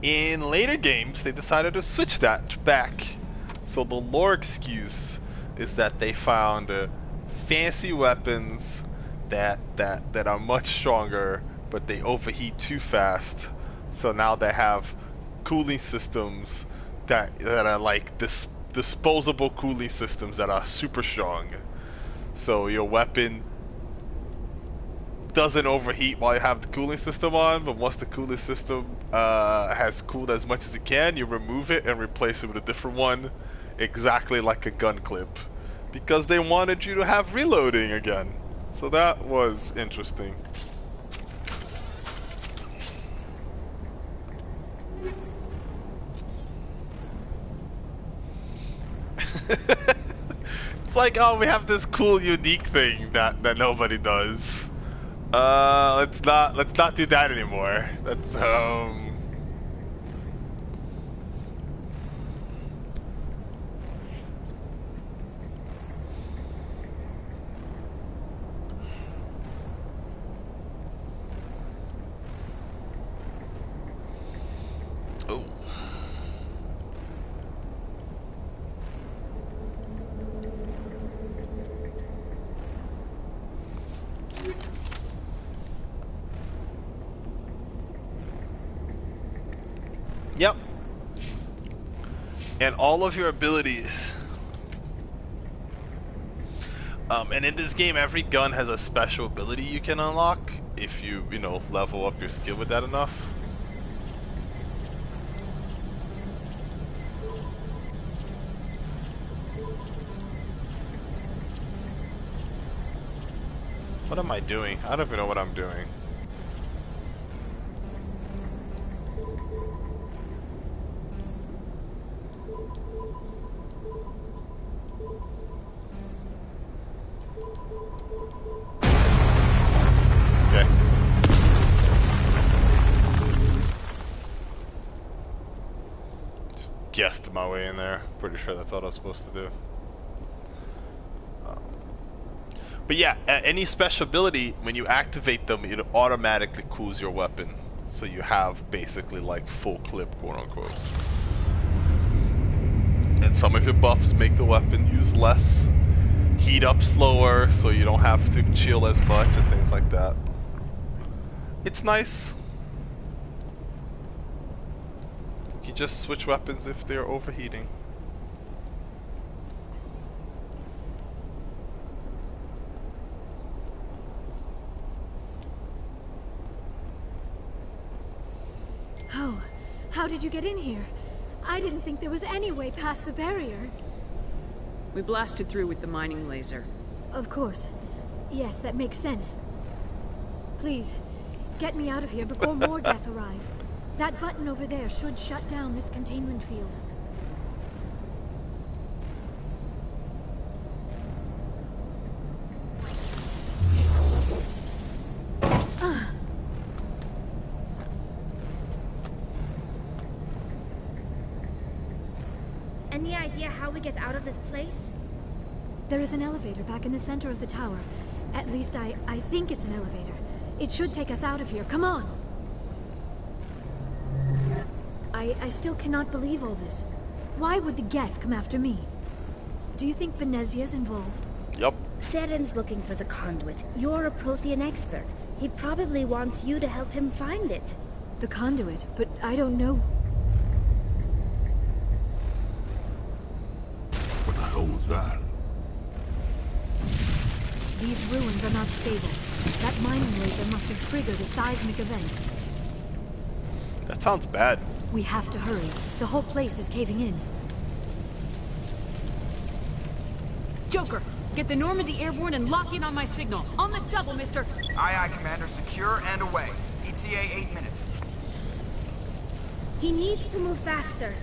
In later games, they decided to switch that back. So the lore excuse is that they found fancy weapons that are much stronger, but they overheat too fast. So now they have cooling systems that are like disposable cooling systems that are super strong. So your weapon doesn't overheat while you have the cooling system on, but once the cooling system has cooled as much as it can, you remove it and replace it with a different one, exactly like a gun clip, because they wanted you to have reloading again. So that was interesting. It's like, oh, we have this cool unique thing that nobody does. Let's not do that anymore. That's Oh. Yep. And all of your abilities. And in this game, every gun has a special ability you can unlock if you, level up your skill with that enough. What am I doing? I don't even know what I'm doing. Okay. Just guessed my way in there. Pretty sure that's all I was supposed to do. But yeah, any special ability, when you activate them, it automatically cools your weapon. So you have basically like full clip, quote unquote. And some of your buffs make the weapon use less, heat up slower, so you don't have to chill as much and things like that. It's nice. You just switch weapons if they're overheating. Oh, how did you get in here? I didn't think there was any way past the barrier. We blasted through with the mining laser. Of course. Yes, that makes sense. Please, get me out of here before more Geth arrive. That button over there should shut down this containment field. Any idea how we get out of this place? There is an elevator back in the center of the tower. At least I think it's an elevator. It should take us out of here. Come on! I still cannot believe all this. Why would the Geth come after me? Do you think Benezia's involved? Yep. Saren's looking for the conduit. You're a Prothean expert. He probably wants you to help him find it. The conduit? But I don't know. What the hell was that? These ruins are not stable. That mining laser must have triggered a seismic event. That sounds bad. We have to hurry. The whole place is caving in. Joker, get the Normandy airborne and lock in on my signal. On the double, mister. Aye, aye, Commander. Secure and away. ETA 8 minutes. He needs to move faster.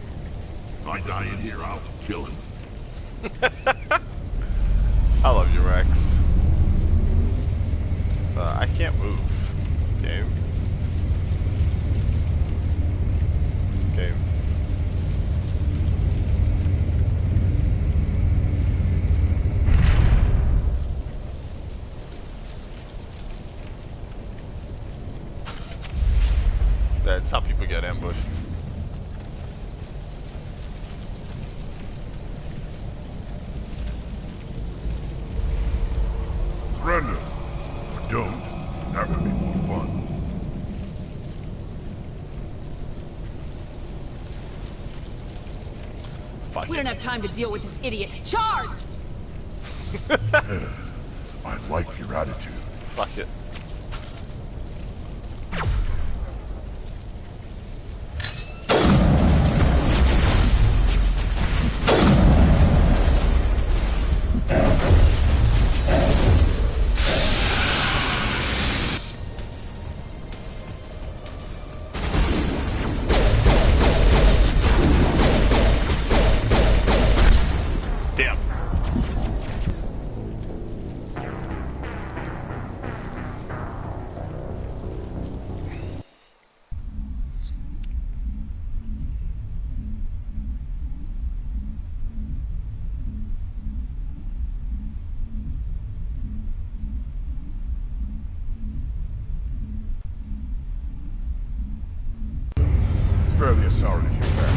If I die in here, I'll kill him. I love you, Rex. I can't move. Game. Game. That's how people get ambushed. Surrender. Or don't. That would be more fun. We don't have time to deal with this idiot. Charge! I like your attitude. Fuck it. Spare the Asari as you can.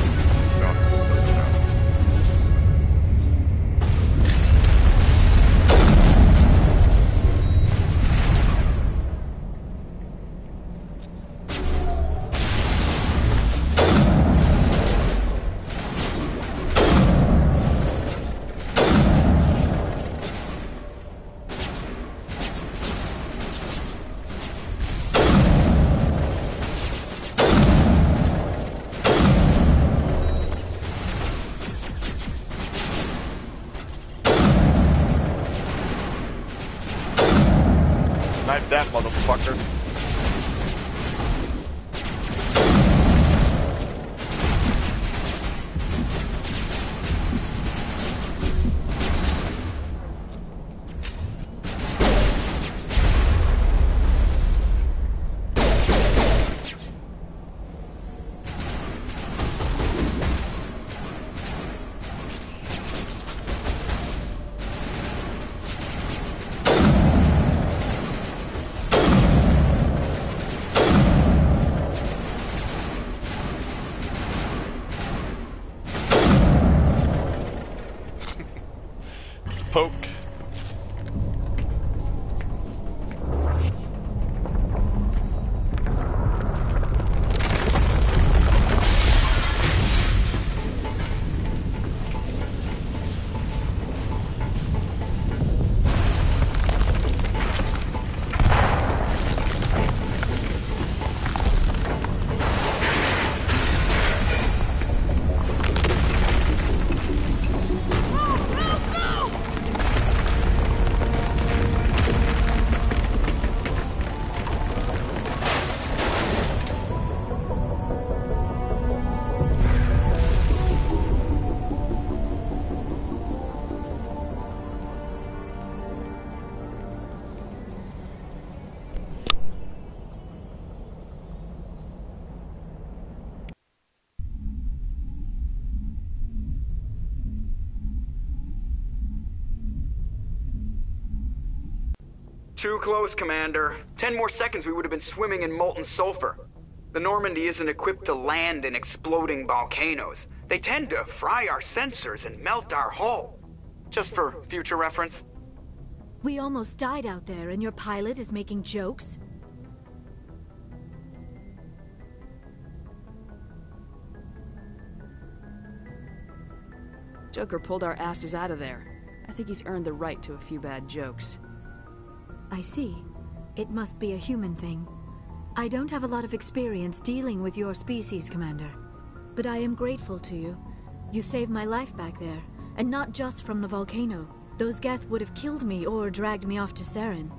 No, it doesn't matter. Snipe that motherfucker. Poke. Too close, Commander. 10 more seconds we would have been swimming in molten sulfur. The Normandy isn't equipped to land in exploding volcanoes. They tend to fry our sensors and melt our hull. Just for future reference. We almost died out there, and your pilot is making jokes? Joker pulled our asses out of there. I think he's earned the right to a few bad jokes. I see. It must be a human thing. I don't have a lot of experience dealing with your species, Commander. But I am grateful to you. You saved my life back there, and not just from the volcano. Those Geth would have killed me or dragged me off to Saren.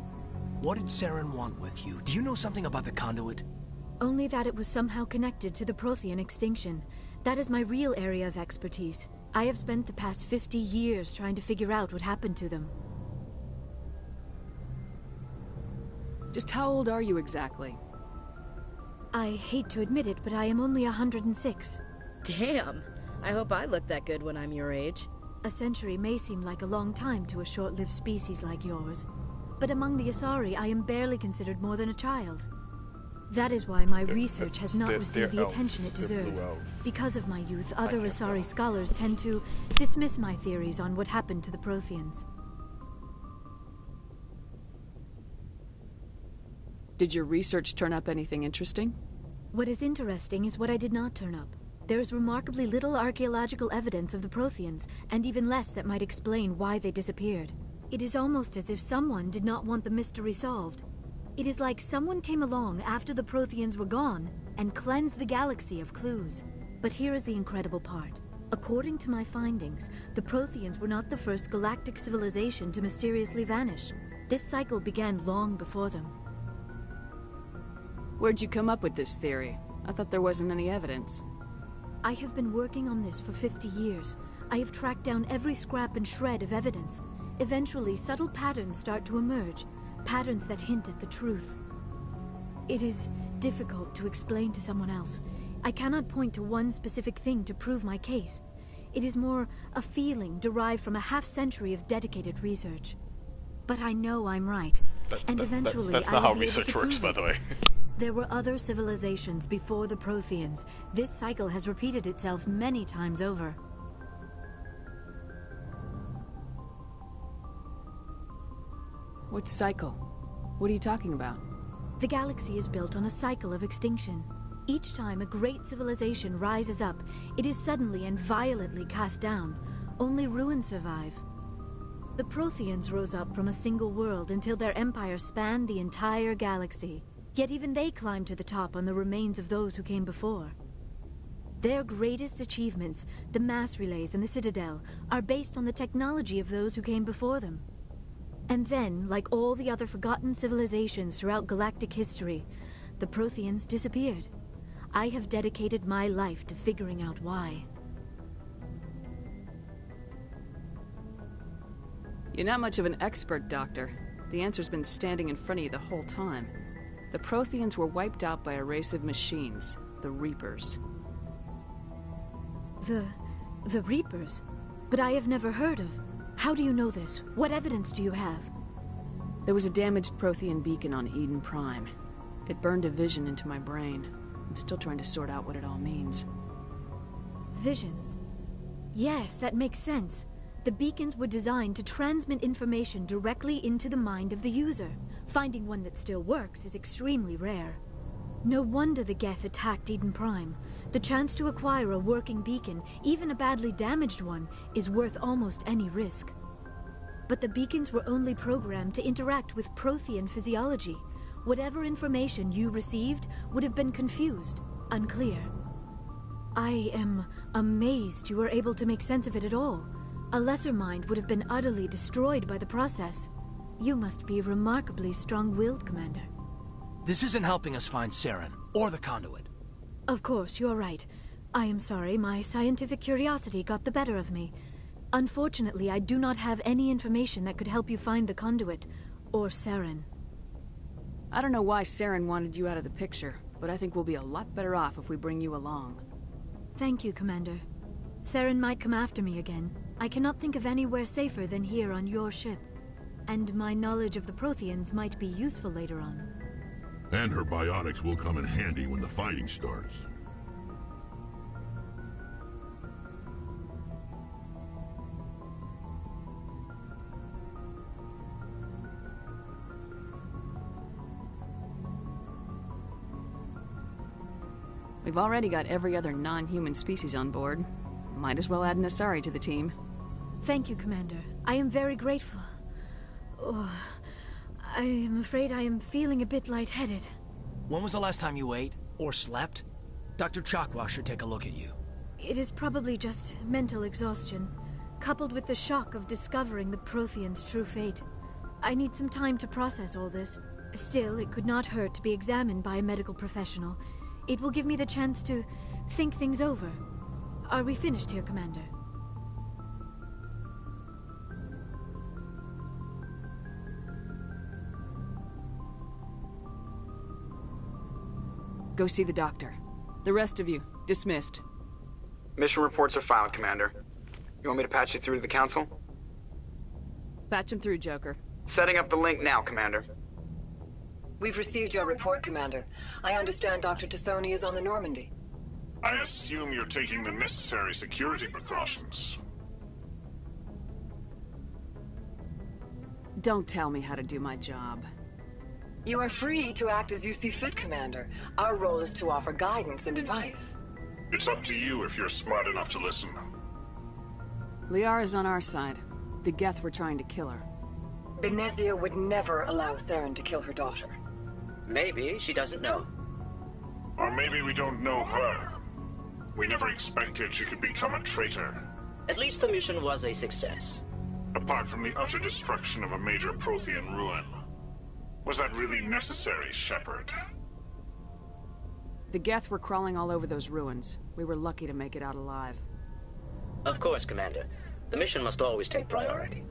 What did Saren want with you? Do you know something about the conduit? Only that it was somehow connected to the Prothean extinction. That is my real area of expertise. I have spent the past 50 years trying to figure out what happened to them. Just how old are you exactly? I hate to admit it, but I am only 106. Damn! I hope I look that good when I'm your age. A century may seem like a long time to a short-lived species like yours, but among the Asari, I am barely considered more than a child. That is why my research has not received the attention it deserves. Because of my youth, other Asari scholars tend to dismiss my theories on what happened to the Protheans. Did your research turn up anything interesting? What is interesting is what I did not turn up. There is remarkably little archaeological evidence of the Protheans, and even less that might explain why they disappeared. It is almost as if someone did not want the mystery solved. It is like someone came along after the Protheans were gone and cleansed the galaxy of clues. But here is the incredible part. According to my findings, the Protheans were not the first galactic civilization to mysteriously vanish. This cycle began long before them. Where'd you come up with this theory? I thought there wasn't any evidence. I have been working on this for 50 years. I have tracked down every scrap and shred of evidence. Eventually, subtle patterns start to emerge, patterns that hint at the truth. It is difficult to explain to someone else. I cannot point to one specific thing to prove my case. It is more a feeling derived from a half-century of dedicated research. But I know I'm right, and eventually that's I not will how be able research to works, prove by the it. way. There were other civilizations before the Protheans. This cycle has repeated itself many times over. What cycle? What are you talking about? The galaxy is built on a cycle of extinction. Each time a great civilization rises up, it is suddenly and violently cast down. Only ruins survive. The Protheans rose up from a single world until their empire spanned the entire galaxy. Yet even they climbed to the top on the remains of those who came before. Their greatest achievements, the mass relays and the Citadel, are based on the technology of those who came before them. And then, like all the other forgotten civilizations throughout galactic history, the Protheans disappeared. I have dedicated my life to figuring out why. You're not much of an expert, Doctor. The answer's been standing in front of you the whole time. The Protheans were wiped out by a race of machines, the Reapers. The Reapers? But I have never heard of. How do you know this? What evidence do you have? There was a damaged Prothean beacon on Eden Prime. It burned a vision into my brain. I'm still trying to sort out what it all means. Visions? Yes, that makes sense. The beacons were designed to transmit information directly into the mind of the user. Finding one that still works is extremely rare. No wonder the Geth attacked Eden Prime. The chance to acquire a working beacon, even a badly damaged one, is worth almost any risk. But the beacons were only programmed to interact with Prothean physiology. Whatever information you received would have been confused, unclear. I am amazed you were able to make sense of it at all. A lesser mind would have been utterly destroyed by the process. You must be remarkably strong-willed, Commander. This isn't helping us find Saren, or the conduit. Of course, you're right. I am sorry, my scientific curiosity got the better of me. Unfortunately, I do not have any information that could help you find the conduit, or Saren. I don't know why Saren wanted you out of the picture, but I think we'll be a lot better off if we bring you along. Thank you, Commander. Saren might come after me again. I cannot think of anywhere safer than here on your ship. And my knowledge of the Protheans might be useful later on. And her biotics will come in handy when the fighting starts. We've already got every other non-human species on board. Might as well add an Asari to the team. Thank you, Commander. I am very grateful. Oh, I am afraid I am feeling a bit lightheaded. When was the last time you ate, or slept? Dr. Chakwa should take a look at you. It is probably just mental exhaustion, coupled with the shock of discovering the Protheans' true fate. I need some time to process all this. Still, it could not hurt to be examined by a medical professional. It will give me the chance to think things over. Are we finished here, Commander? Go see the doctor. The rest of you, dismissed. Mission reports are filed, Commander. You want me to patch you through to the Council? Patch him through, Joker. Setting up the link now, Commander. We've received your report, Commander. I understand Dr. Tassoni is on the Normandy. I assume you're taking the necessary security precautions. Don't tell me how to do my job. You are free to act as you see fit, Commander. Our role is to offer guidance and advice. It's up to you if you're smart enough to listen. Liara's on our side. The Geth were trying to kill her. Benezia would never allow Saren to kill her daughter. Maybe she doesn't know. Or maybe we don't know her. We never expected she could become a traitor. At least the mission was a success. Apart from the utter destruction of a major Prothean ruin. Was that really necessary, Shepard? The Geth were crawling all over those ruins. We were lucky to make it out alive. Of course, Commander. The mission must always take priority.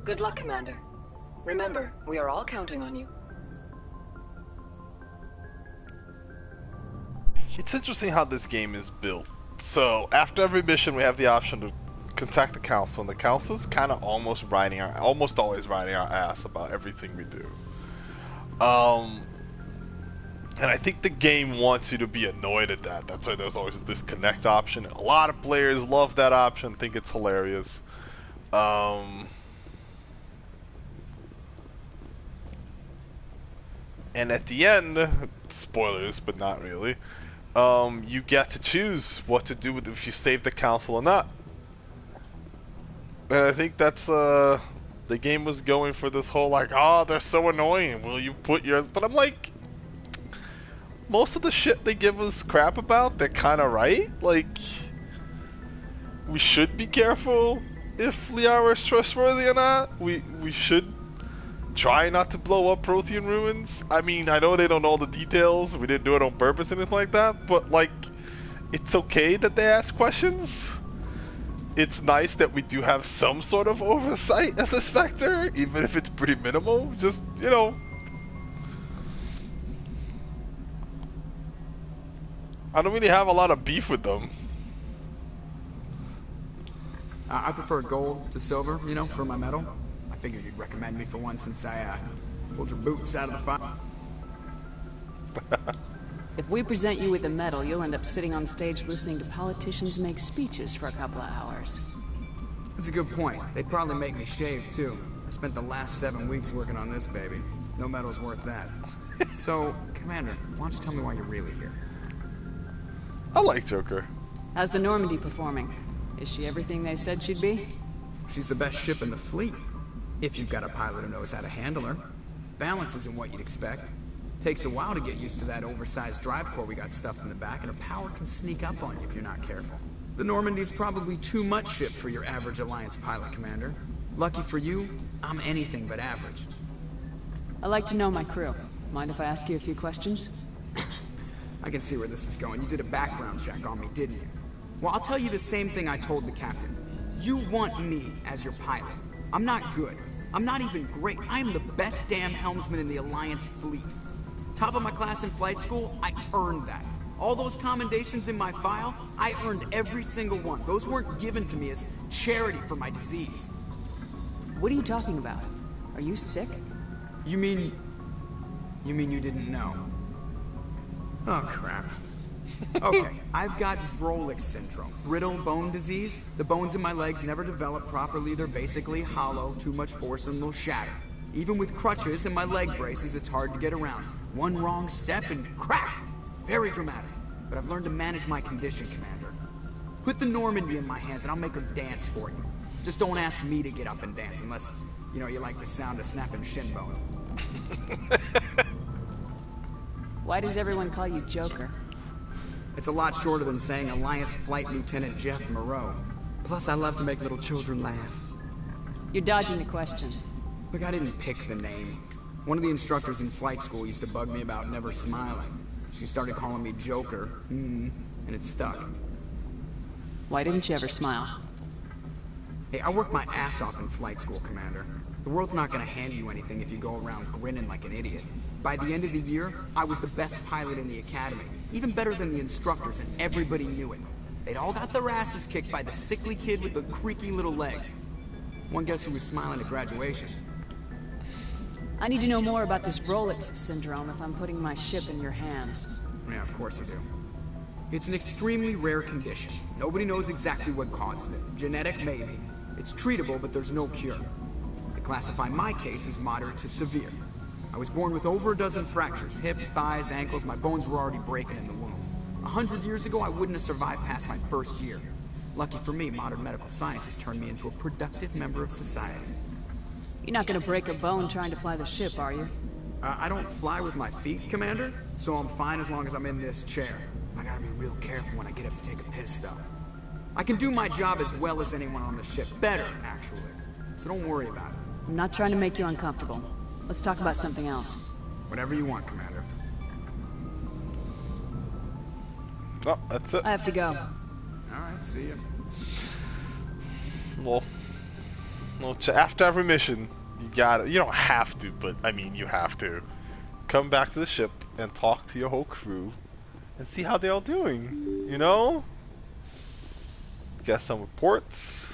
Good luck, Commander. Remember, we are all counting on you. It's interesting how this game is built. So, after every mission, we have the option to contact the Council, and the Council's kind of almost always riding our ass about everything we do. And I think the game wants you to be annoyed at that. That's why there's always a disconnect option. A lot of players love that option, think it's hilarious. And at the end, spoilers, but not really, you get to choose what to do with if you save the Council or not. And I think that's the game was going for this whole like, oh, they're so annoying, will you put yours? But I'm like, most of the shit they give us crap about, they're kind of right. Like, we should be careful if Liara is trustworthy or not. We should try not to blow up Prothean ruins. I mean, I know they don't know all the details. We didn't do it on purpose or anything like that. But like, it's okay that they ask questions. It's nice that we do have some sort of oversight as a Spectre, even if it's pretty minimal. Just, you know. I don't really have a lot of beef with them. I prefer gold to silver, you know, for my medal. I figured you'd recommend me for one since I pulled your boots out of the fire. If we present you with a medal, you'll end up sitting on stage listening to politicians make speeches for a couple of hours. That's a good point. They'd probably make me shave, too. I spent the last 7 weeks working on this baby. No medal's worth that. So, Commander, why don't you tell me why you're really here? I like Joker. How's the Normandy performing? Is she everything they said she'd be? She's the best ship in the fleet. If you've got a pilot who knows how to handle her. Balance isn't what you'd expect. Takes a while to get used to that oversized drive core we got stuffed in the back, and her power can sneak up on you if you're not careful. The Normandy's probably too much ship for your average Alliance pilot, Commander. Lucky for you, I'm anything but average. I like to know my crew. Mind if I ask you a few questions? I can see where this is going. You did a background check on me, didn't you? Well, I'll tell you the same thing I told the captain. You want me as your pilot. I'm not good. I'm not even great. I am the best damn helmsman in the Alliance fleet. Top of my class in flight school, I earned that. All those commendations in my file, I earned every single one. Those weren't given to me as charity for my disease. What are you talking about? Are you sick? You mean you didn't know? Oh, crap. Okay, I've got Vrolik syndrome, brittle bone disease. The bones in my legs never develop properly. They're basically hollow, too much force and they'll shatter. Even with crutches and my leg braces, it's hard to get around. One wrong step and crack! It's very dramatic. But I've learned to manage my condition, Commander. Put the Normandy in my hands and I'll make her dance for you. Just don't ask me to get up and dance unless, you know, you like the sound of snapping shin bone. Why does everyone call you Joker? It's a lot shorter than saying Alliance Flight Lieutenant Jeff Moreau. Plus, I love to make little children laugh. You're dodging the question. Look, I didn't pick the name. One of the instructors in flight school used to bug me about never smiling. She started calling me Joker, and it stuck. Why didn't you ever smile? Hey, I worked my ass off in flight school, Commander. The world's not gonna hand you anything if you go around grinning like an idiot. By the end of the year, I was the best pilot in the academy. Even better than the instructors, and everybody knew it. They'd all got their asses kicked by the sickly kid with the creaky little legs. One guess who was smiling at graduation? I need to know more about this Vrolik syndrome if I'm putting my ship in your hands. Yeah, of course you do. It's an extremely rare condition. Nobody knows exactly what causes it. Genetic, maybe. It's treatable, but there's no cure. They classify my case as moderate to severe. I was born with over a dozen fractures, hip, thighs, ankles. My bones were already breaking in the womb. 100 years ago, I wouldn't have survived past my first year. Lucky for me, modern medical science has turned me into a productive member of society. You're not gonna break a bone trying to fly the ship, are you? I don't fly with my feet, Commander, so I'm fine as long as I'm in this chair. I gotta be real careful when I get up to take a piss, though. I can do my job as well as anyone on the ship. Better, actually. So don't worry about it. I'm not trying to make you uncomfortable. Let's talk about something else. Whatever you want, Commander. Oh, that's it. I have to go. Alright, see ya. Well, after every mission, you don't have to, but I mean, you have to come back to the ship and talk to your whole crew and see how they're all doing, you know? Get some reports.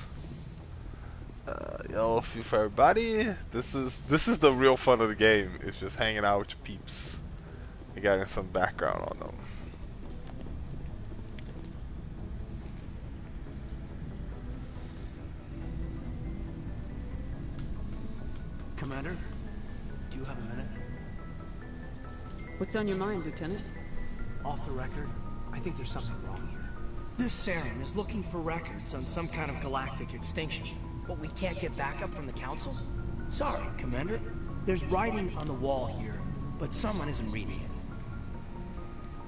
Yell a few for everybody. This is the real fun of the game. It's just hanging out with your peeps and getting some background on them. Commander, do you have a minute? What's on your mind, Lieutenant? Off the record, I think there's something wrong here. This Saren is looking for records on some kind of galactic extinction, but we can't get backup from the Council? Sorry, Commander. There's writing on the wall here, but someone isn't reading it.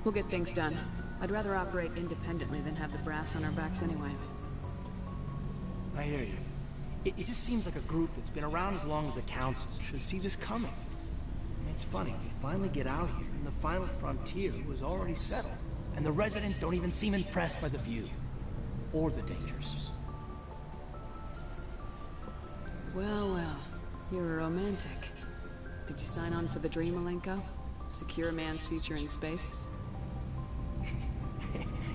We'll get things done. I'd rather operate independently than have the brass on our backs anyway. I hear you. It just seems like a group that's been around as long as the Council should see this coming. I mean, it's funny, we finally get out here, and the final frontier was already settled. And the residents don't even seem impressed by the view. Or the dangers. Well, well. You're a romantic. Did you sign on for the dream, Malenko? Secure a man's future in space?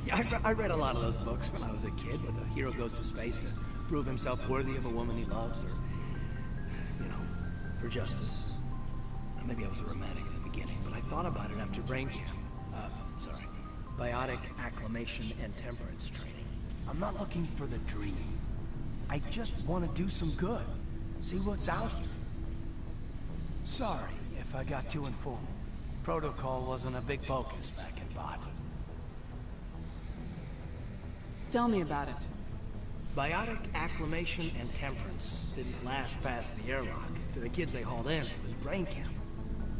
Yeah, I read a lot of those books when I was a kid, where the hero goes to space to prove himself worthy of a woman he loves, or, you know, for justice. Or maybe I was a romantic in the beginning, but I thought about it after brain camp. Biotic acclimation and temperance training. I'm not looking for the dream. I just want to do some good. See what's out here. Sorry if I got too informal. Protocol wasn't a big focus back in Bot. Tell me about it. Biotic acclimation and temperance didn't last past the airlock. To the kids they hauled in, it was brain camp.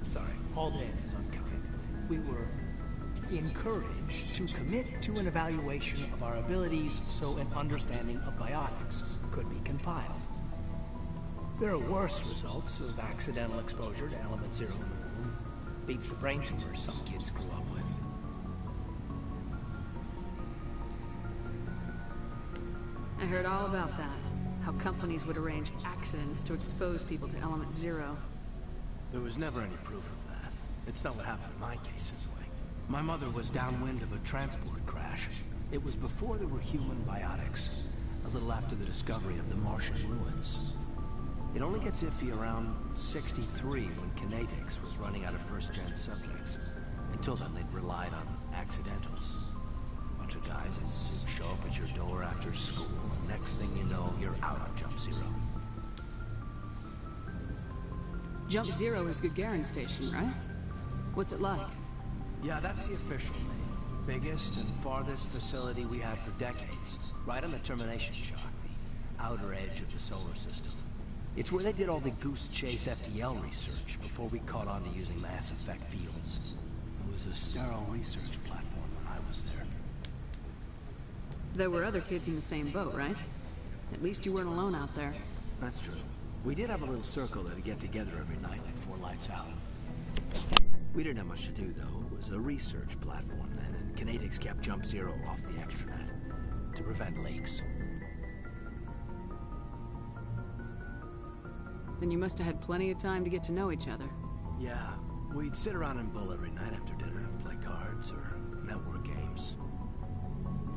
Sorry, hauled in is unkind. We were encouraged to commit to an evaluation of our abilities so an understanding of biotics could be compiled. There are worse results of accidental exposure to element 0 in the womb. Beats the brain tumors some kids grew up with. I heard all about that. How companies would arrange accidents to expose people to element 0. There was never any proof of that. It's not what happened in my case, anyway. My mother was downwind of a transport crash. It was before there were human biotics. A little after the discovery of the Martian ruins. It only gets iffy around 63 when Kinetics was running out of first-gen subjects. Until then, they'd relied on accidentals. A bunch of guys in suits show up at your door after school, and next thing you know, you're out on Jump Zero. Jump Zero is Gagarin Station, right? What's it like? Yeah, that's the official name. Biggest and farthest facility we had for decades. Right on the termination shock, the outer edge of the solar system. It's where they did all the Goose Chase FTL research before we caught on to using mass effect fields. It was a sterile research platform when I was there. There were other kids in the same boat, right? At least you weren't alone out there. That's true. We did have a little circle that'd get together every night before lights out. We didn't have much to do, though. It was a research platform then, and Kinetics kept Jump Zero off the extranet to prevent leaks. Then you must have had plenty of time to get to know each other. Yeah, we'd sit around and bull every night after dinner, play cards or network games.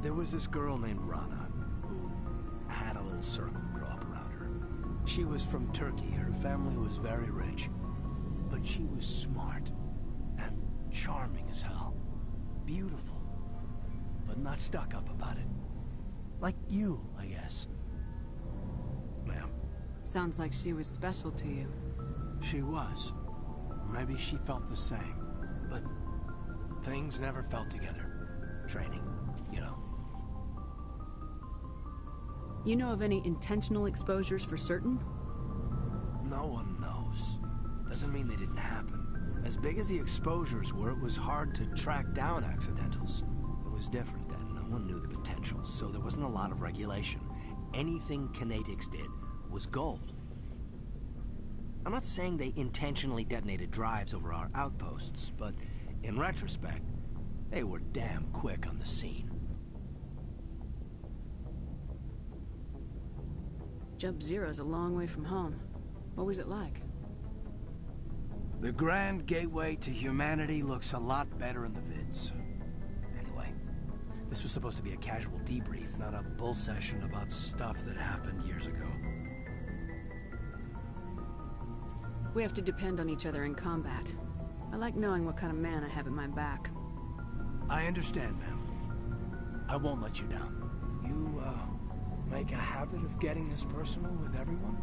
There was this girl named Rana, who had a little circle grow up around her. She was from Turkey. Her family was very rich. But she was smart and charming as hell. Beautiful, but not stuck up about it. Like you, I guess. Ma'am. Sounds like she was special to you. She was. Maybe she felt the same. But things never felt together. Training, you know. You know of any intentional exposures for certain? No one knows. Doesn't mean they didn't happen. As big as the exposures were, it was hard to track down accidentals. It was different then. No one knew the potential, so there wasn't a lot of regulation. Anything Kinetics did was gold. I'm not saying they intentionally detonated drives over our outposts, but in retrospect, they were damn quick on the scene. Jump Zero's a long way from home. What was it like? The grand gateway to humanity looks a lot better in the vids. Anyway, this was supposed to be a casual debrief, not a bull session about stuff that happened years ago. We have to depend on each other in combat. I like knowing what kind of man I have at my back. I understand, ma'am. I won't let you down. You, make a habit of getting this personal with everyone?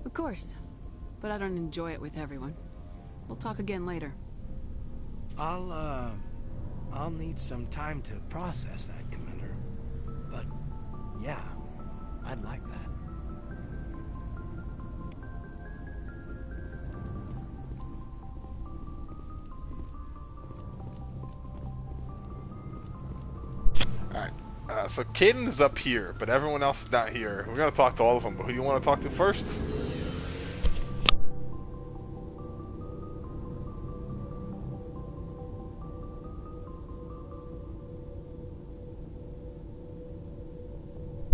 Of course. But I don't enjoy it with everyone. We'll talk again later. I'll need some time to process that, Commander. But, yeah, I'd like that. So Caden is up here, but everyone else is not here. We're gonna talk to all of them, but who do you want to talk to first?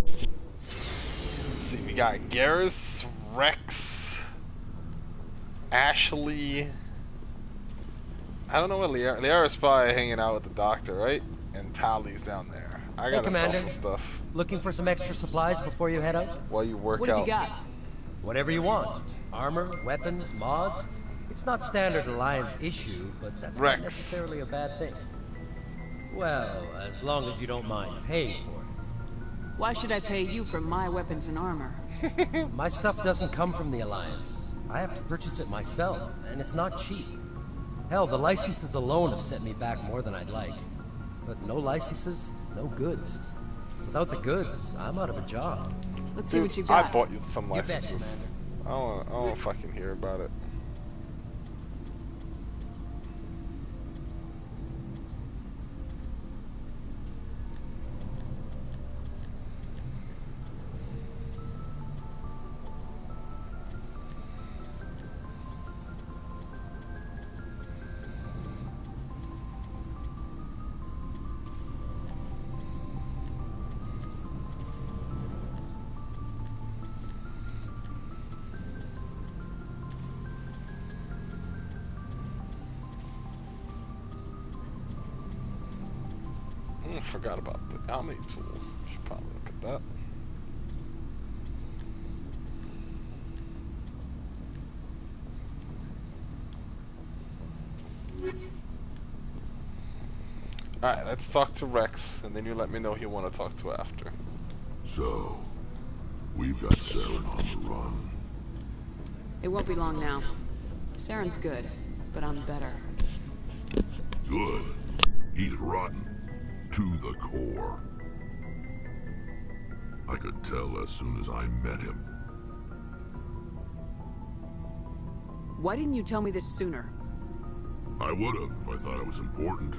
Let's see, we got Garrus, Rex, Ashley. I don't know what Liara's probably hanging out with the doctor, right? And Tali's down there. I gotta sell some stuff. Looking for some extra supplies before you head out? While you work out. What have you got? Whatever you want. Armor, weapons, mods. It's not standard Alliance issue, but that's not necessarily a bad thing. Well, as long as you don't mind paying for it. Why should I pay you for my weapons and armor? My stuff doesn't come from the Alliance. I have to purchase it myself, and it's not cheap. Hell, the licenses alone have set me back more than I'd like. But no licenses, no goods. Without the goods, I'm out of a job. Let's see what you got. I bought you some You bet, licenses. I don't wanna fucking hear about it. I forgot about the Omni tool. Should probably look at that. Alright, let's talk to Rex, and then you let me know who you want to talk to after. So, we've got Saren on the run. It won't be long now. Saren's good, but I'm better. Good. He's rotten. To the core. I could tell as soon as I met him. Why didn't you tell me this sooner? I would have if I thought it was important.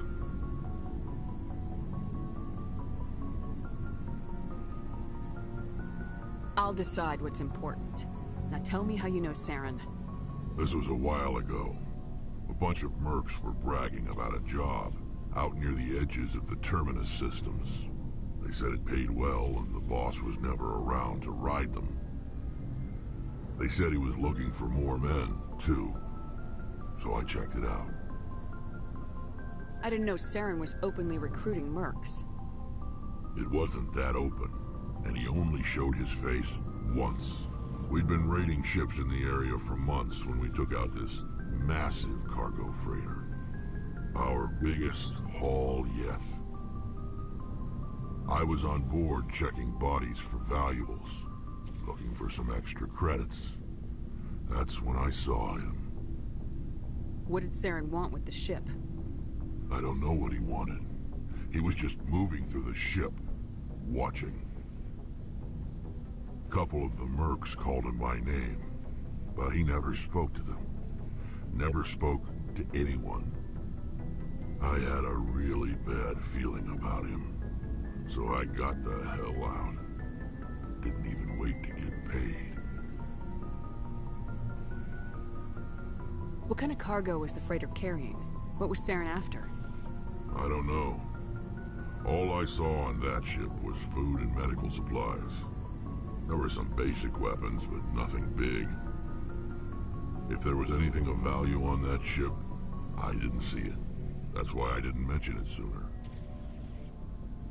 I'll decide what's important. Now tell me how you know Saren. This was a while ago. A bunch of mercs were bragging about a job out near the edges of the Terminus systems. They said it paid well and the boss was never around to ride them. They said he was looking for more men, too. So I checked it out. I didn't know Saren was openly recruiting mercs. It wasn't that open, and he only showed his face once. We'd been raiding ships in the area for months when we took out this massive cargo freighter. Our biggest haul yet. I was on board checking bodies for valuables, looking for some extra credits. That's when I saw him. What did Saren want with the ship? I don't know what he wanted. He was just moving through the ship, watching. A couple of the mercs called him by name, but he never spoke to them. Never spoke to anyone. I had a really bad feeling about him, so I got the hell out. Didn't even wait to get paid. What kind of cargo was the freighter carrying? What was Saren after? I don't know. All I saw on that ship was food and medical supplies. There were some basic weapons, but nothing big. If there was anything of value on that ship, I didn't see it. That's why I didn't mention it sooner.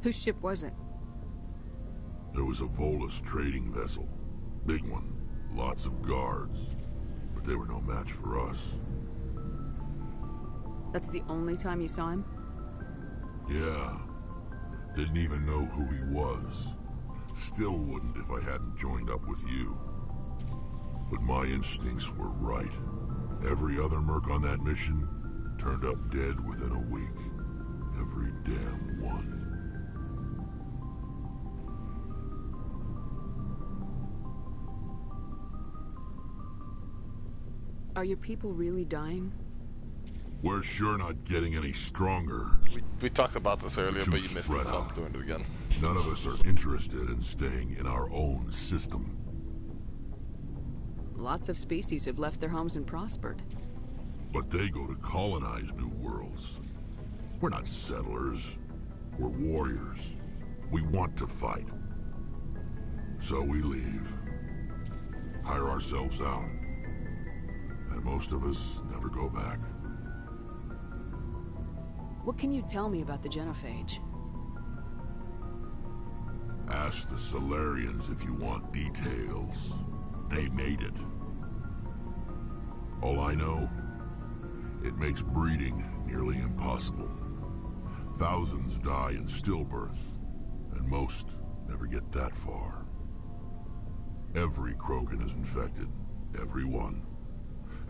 Whose ship was it? There was a Volus trading vessel. Big one. Lots of guards. But they were no match for us. That's the only time you saw him? Yeah. Didn't even know who he was. Still wouldn't if I hadn't joined up with you. But my instincts were right. Every other merc on that mission turned up dead within a week. Every damn one. Are your people really dying? We're sure not getting any stronger. We talked about this earlier, but you missed it, so I'm doing it again. None of us are interested in staying in our own system. Lots of species have left their homes and prospered. But they go to colonize new worlds. We're not settlers. We're warriors. We want to fight. So we leave. Hire ourselves out. And most of us never go back. What can you tell me about the Genophage? Ask the Solarians if you want details. They made it. All I know, it makes breeding nearly impossible. Thousands die in stillbirth, and most never get that far. Every Krogan is infected, every one.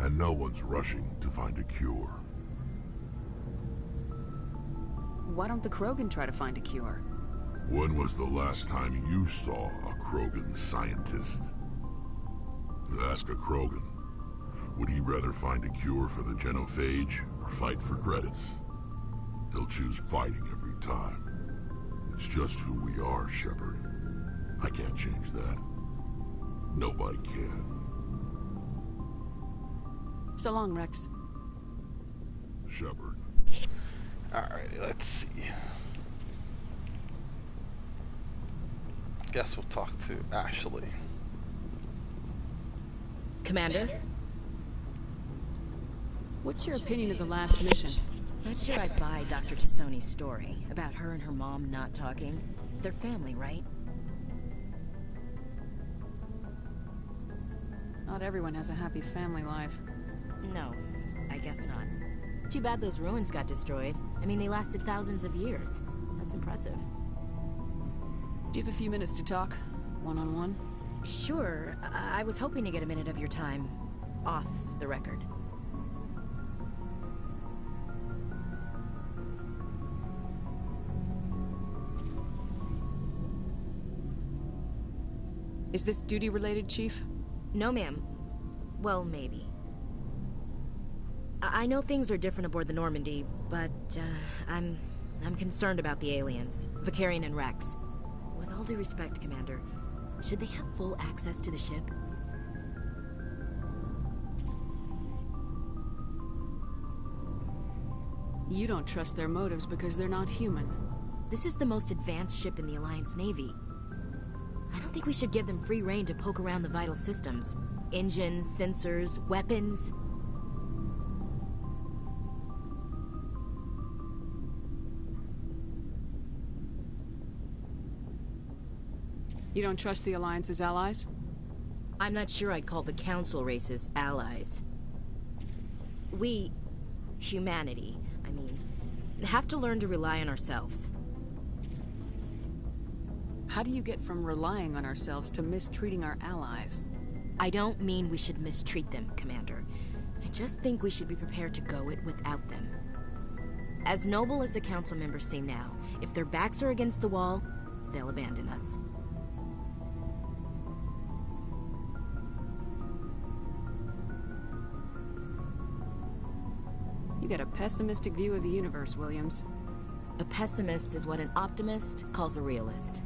And no one's rushing to find a cure. Why don't the Krogan try to find a cure? When was the last time you saw a Krogan scientist? Ask a Krogan. Would he rather find a cure for the Genophage or fight for credits? He'll choose fighting every time. It's just who we are, Shepard. I can't change that. Nobody can. So long, Rex. Shepard. Alrighty, let's see. Guess we'll talk to Ashley. Commander? What's your opinion of the last mission? Not sure I'd buy Dr. Tassoni's story about her and her mom not talking. They're family, right? Not everyone has a happy family life. No, I guess not. Too bad those ruins got destroyed. I mean, they lasted thousands of years. That's impressive. Do you have a few minutes to talk? One-on-one? Sure. I was hoping to get a minute of your time off the record. Is this duty-related, Chief? No, ma'am. Well, maybe. I know things are different aboard the Normandy, but I'm concerned about the aliens, Vakarian and Rex. With all due respect, Commander, should they have full access to the ship? You don't trust their motives because they're not human. This is the most advanced ship in the Alliance Navy. I don't think we should give them free rein to poke around the vital systems. Engines, sensors, weapons. You don't trust the Alliance's allies? I'm not sure I'd call the Council races allies. We, humanity, I mean, have to learn to rely on ourselves. How do you get from relying on ourselves to mistreating our allies? I don't mean we should mistreat them, Commander. I just think we should be prepared to go it without them. As noble as the Council members seem now, if their backs are against the wall, they'll abandon us. You got a pessimistic view of the universe, Williams. A pessimist is what an optimist calls a realist.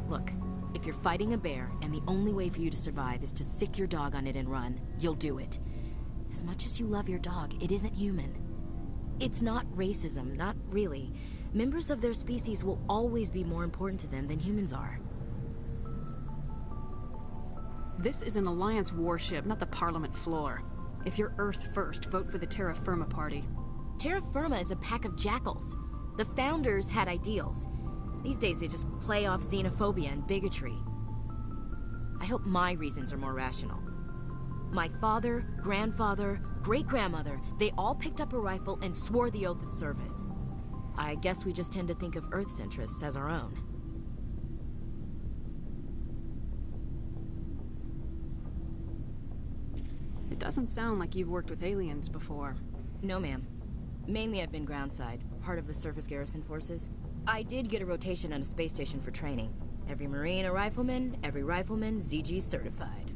Look, if you're fighting a bear and the only way for you to survive is to sick your dog on it and run, you'll do it. As much as you love your dog, it isn't human. It's not racism, not really. Members of their species will always be more important to them than humans are. This is an Alliance warship, not the Parliament floor. If you're Earth first, vote for the Terra Firma Party. Terra Firma is a pack of jackals. The founders had ideals. These days they just play off xenophobia and bigotry. I hope my reasons are more rational. My father, grandfather, great-grandmother, they all picked up a rifle and swore the oath of service. I guess we just tend to think of Earth's interests as our own. It doesn't sound like you've worked with aliens before. No, ma'am. Mainly I've been groundside, part of the surface garrison forces. I did get a rotation on a space station for training. Every Marine a rifleman, every rifleman ZG certified.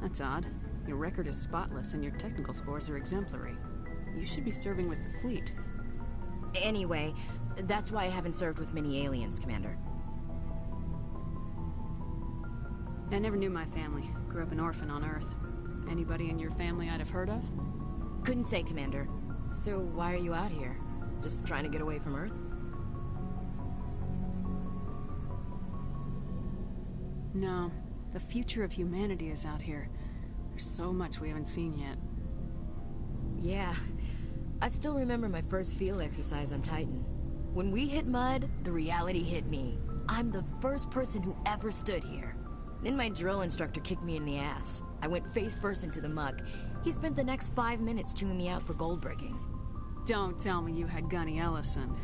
That's odd. Your record is spotless and your technical scores are exemplary. You should be serving with the fleet. Anyway, that's why I haven't served with many aliens, Commander. I never knew my family. Grew up an orphan on Earth. Anybody in your family I'd have heard of? Couldn't say, Commander. So why are you out here? Just trying to get away from Earth? No. The future of humanity is out here. There's so much we haven't seen yet. Yeah. I still remember my first field exercise on Titan. When we hit mud, the reality hit me. I'm the first person who ever stood here. Then my drill instructor kicked me in the ass. I went face first into the muck. He spent the next 5 minutes chewing me out for gold breaking. Don't tell me you had Gunny Ellison.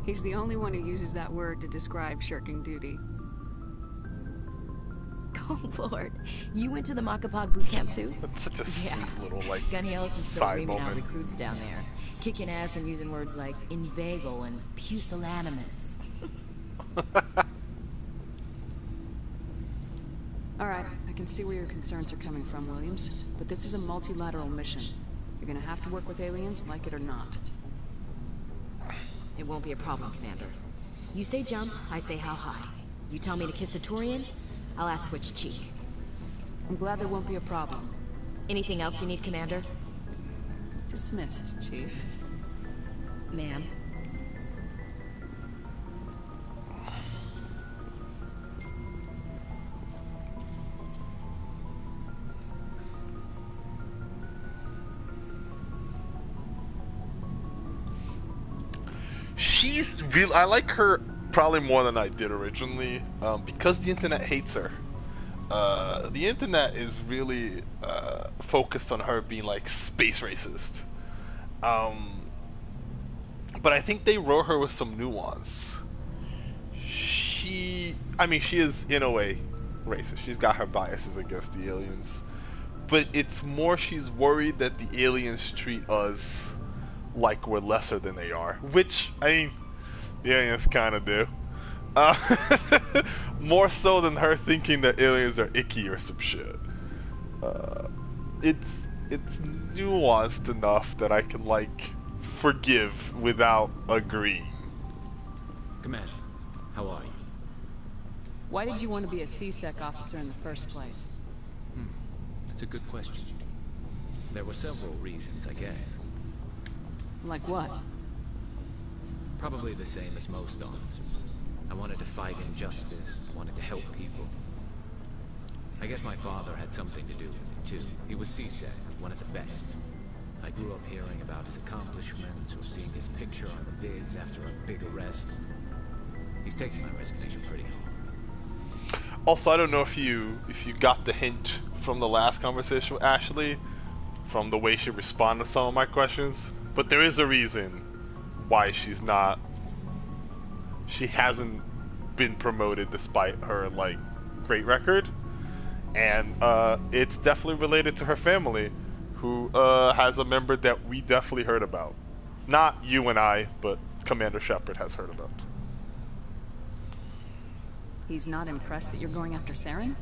He's the only one who uses that word to describe shirking duty. Oh, Lord. You went to the Makapog boot camp, too? That's such a sweet little, like, Gunny Ellison's still side reaming out moment. recruits down there. Kicking ass and using words like inveigle and pusillanimous. Alright, I can see where your concerns are coming from, Williams. But this is a multilateral mission. You're gonna have to work with aliens, like it or not. It won't be a problem, Commander. You say jump, I say how high. You tell me to kiss a Turian, I'll ask which cheek. I'm glad there won't be a problem. Anything else you need, Commander? Dismissed, Chief. Ma'am. She's real. I like her probably more than I did originally, because the internet hates her. The internet is really focused on her being like space racist. But I think they wrote her with some nuance. She is in a way racist. She's got her biases against the aliens, but it's more she's worried that the aliens treat us like we're lesser than they are, which, I mean, the aliens kind of do. More so than her thinking that aliens are icky or some shit. It's nuanced enough that I can, like, forgive without agreeing. Commander, how are you? Why did you want to be a C-Sec officer in the first place? That's a good question. There were several reasons, I guess. Like what? Probably the same as most officers. I wanted to fight injustice, wanted to help people. I guess my father had something to do with it too. He was C-Sec, one of the best. I grew up hearing about his accomplishments or seeing his picture on the vids after a big arrest. He's taking my resignation pretty hard. Also, I don't know if you got the hint from the last conversation with Ashley, from the way she responded to some of my questions, but there is a reason why she hasn't been promoted despite her, like, great record, and it's definitely related to her family, who has a member that we definitely heard about. Not you and I, but Commander Shepard has heard about. He's not impressed that you're going after Saren?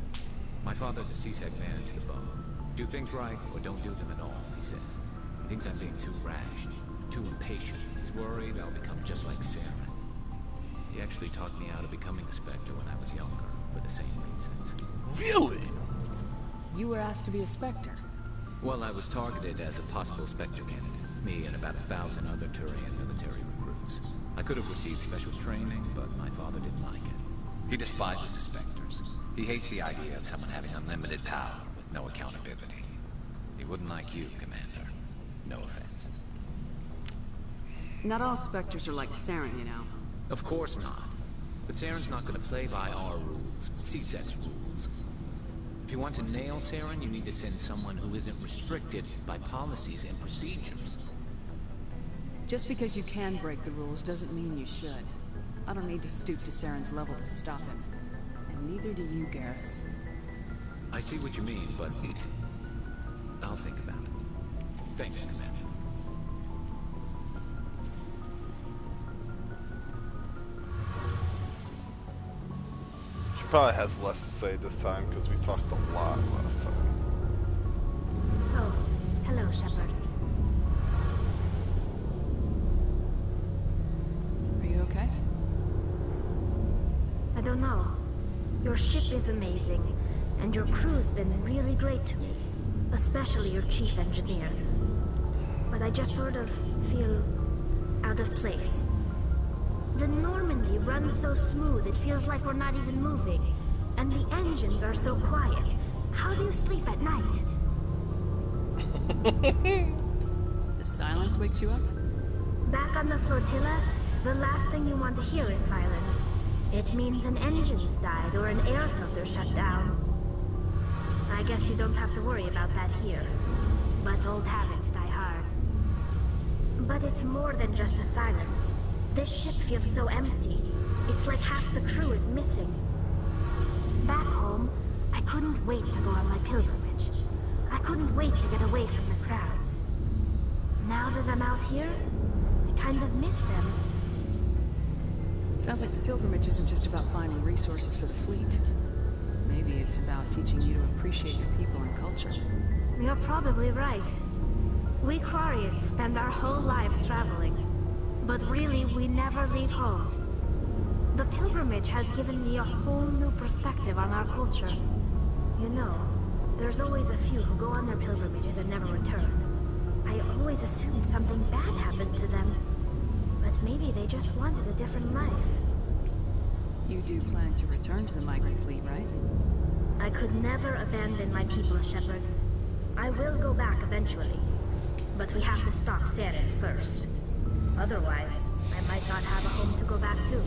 My father's a C-Sec man to the bone. Do things right or don't do them at all, he says. He thinks I'm being too rash, too impatient. He's worried I'll become just like Saren. He actually talked me out of becoming a Spectre when I was younger, for the same reasons. Really? You were asked to be a Spectre? Well, I was targeted as a possible Spectre candidate. Me and about 1,000 other Turian military recruits. I could have received special training, but my father didn't like it. He despises the Spectres. He hates the idea of someone having unlimited power with no accountability. He wouldn't like you, Commander. No offense. Not all Spectres are like Saren, you know. Of course not. But Saren's not going to play by our rules, C-Sec's rules. If you want to nail Saren, you need to send someone who isn't restricted by policies and procedures. Just because you can break the rules doesn't mean you should. I don't need to stoop to Saren's level to stop him. And neither do you, Garrus. I see what you mean, but I'll think about it. Thanks, Commander. She probably has less to say this time because we talked a lot last time. Oh, hello, Shepard. don't know. Your ship is amazing, and your crew's been really great to me. Especially your chief engineer. But I just sort of feel out of place. The Normandy runs so smooth it feels like we're not even moving. And the engines are so quiet. How do you sleep at night? The silence wakes you up? Back on the flotilla, the last thing you want to hear is silence. It means an engine's died or an air filter shut down. I guess you don't have to worry about that here. But old habits die hard. But it's more than just a silence. This ship feels so empty. It's like half the crew is missing. Back home, I couldn't wait to go on my pilgrimage. I couldn't wait to get away from the crowds. Now that I'm out here, I kind of miss them. Sounds like the pilgrimage isn't just about finding resources for the fleet. Maybe it's about teaching you to appreciate your people and culture. You're probably right. We Quarians spend our whole lives traveling. But really, we never leave home. The pilgrimage has given me a whole new perspective on our culture. You know, there's always a few who go on their pilgrimages and never return. I always assumed something bad happened to them. But maybe they just wanted a different life. You do plan to return to the migrant fleet, right? I could never abandon my people, Shepard. I will go back eventually. But we have to stop Saren first. Otherwise, I might not have a home to go back to.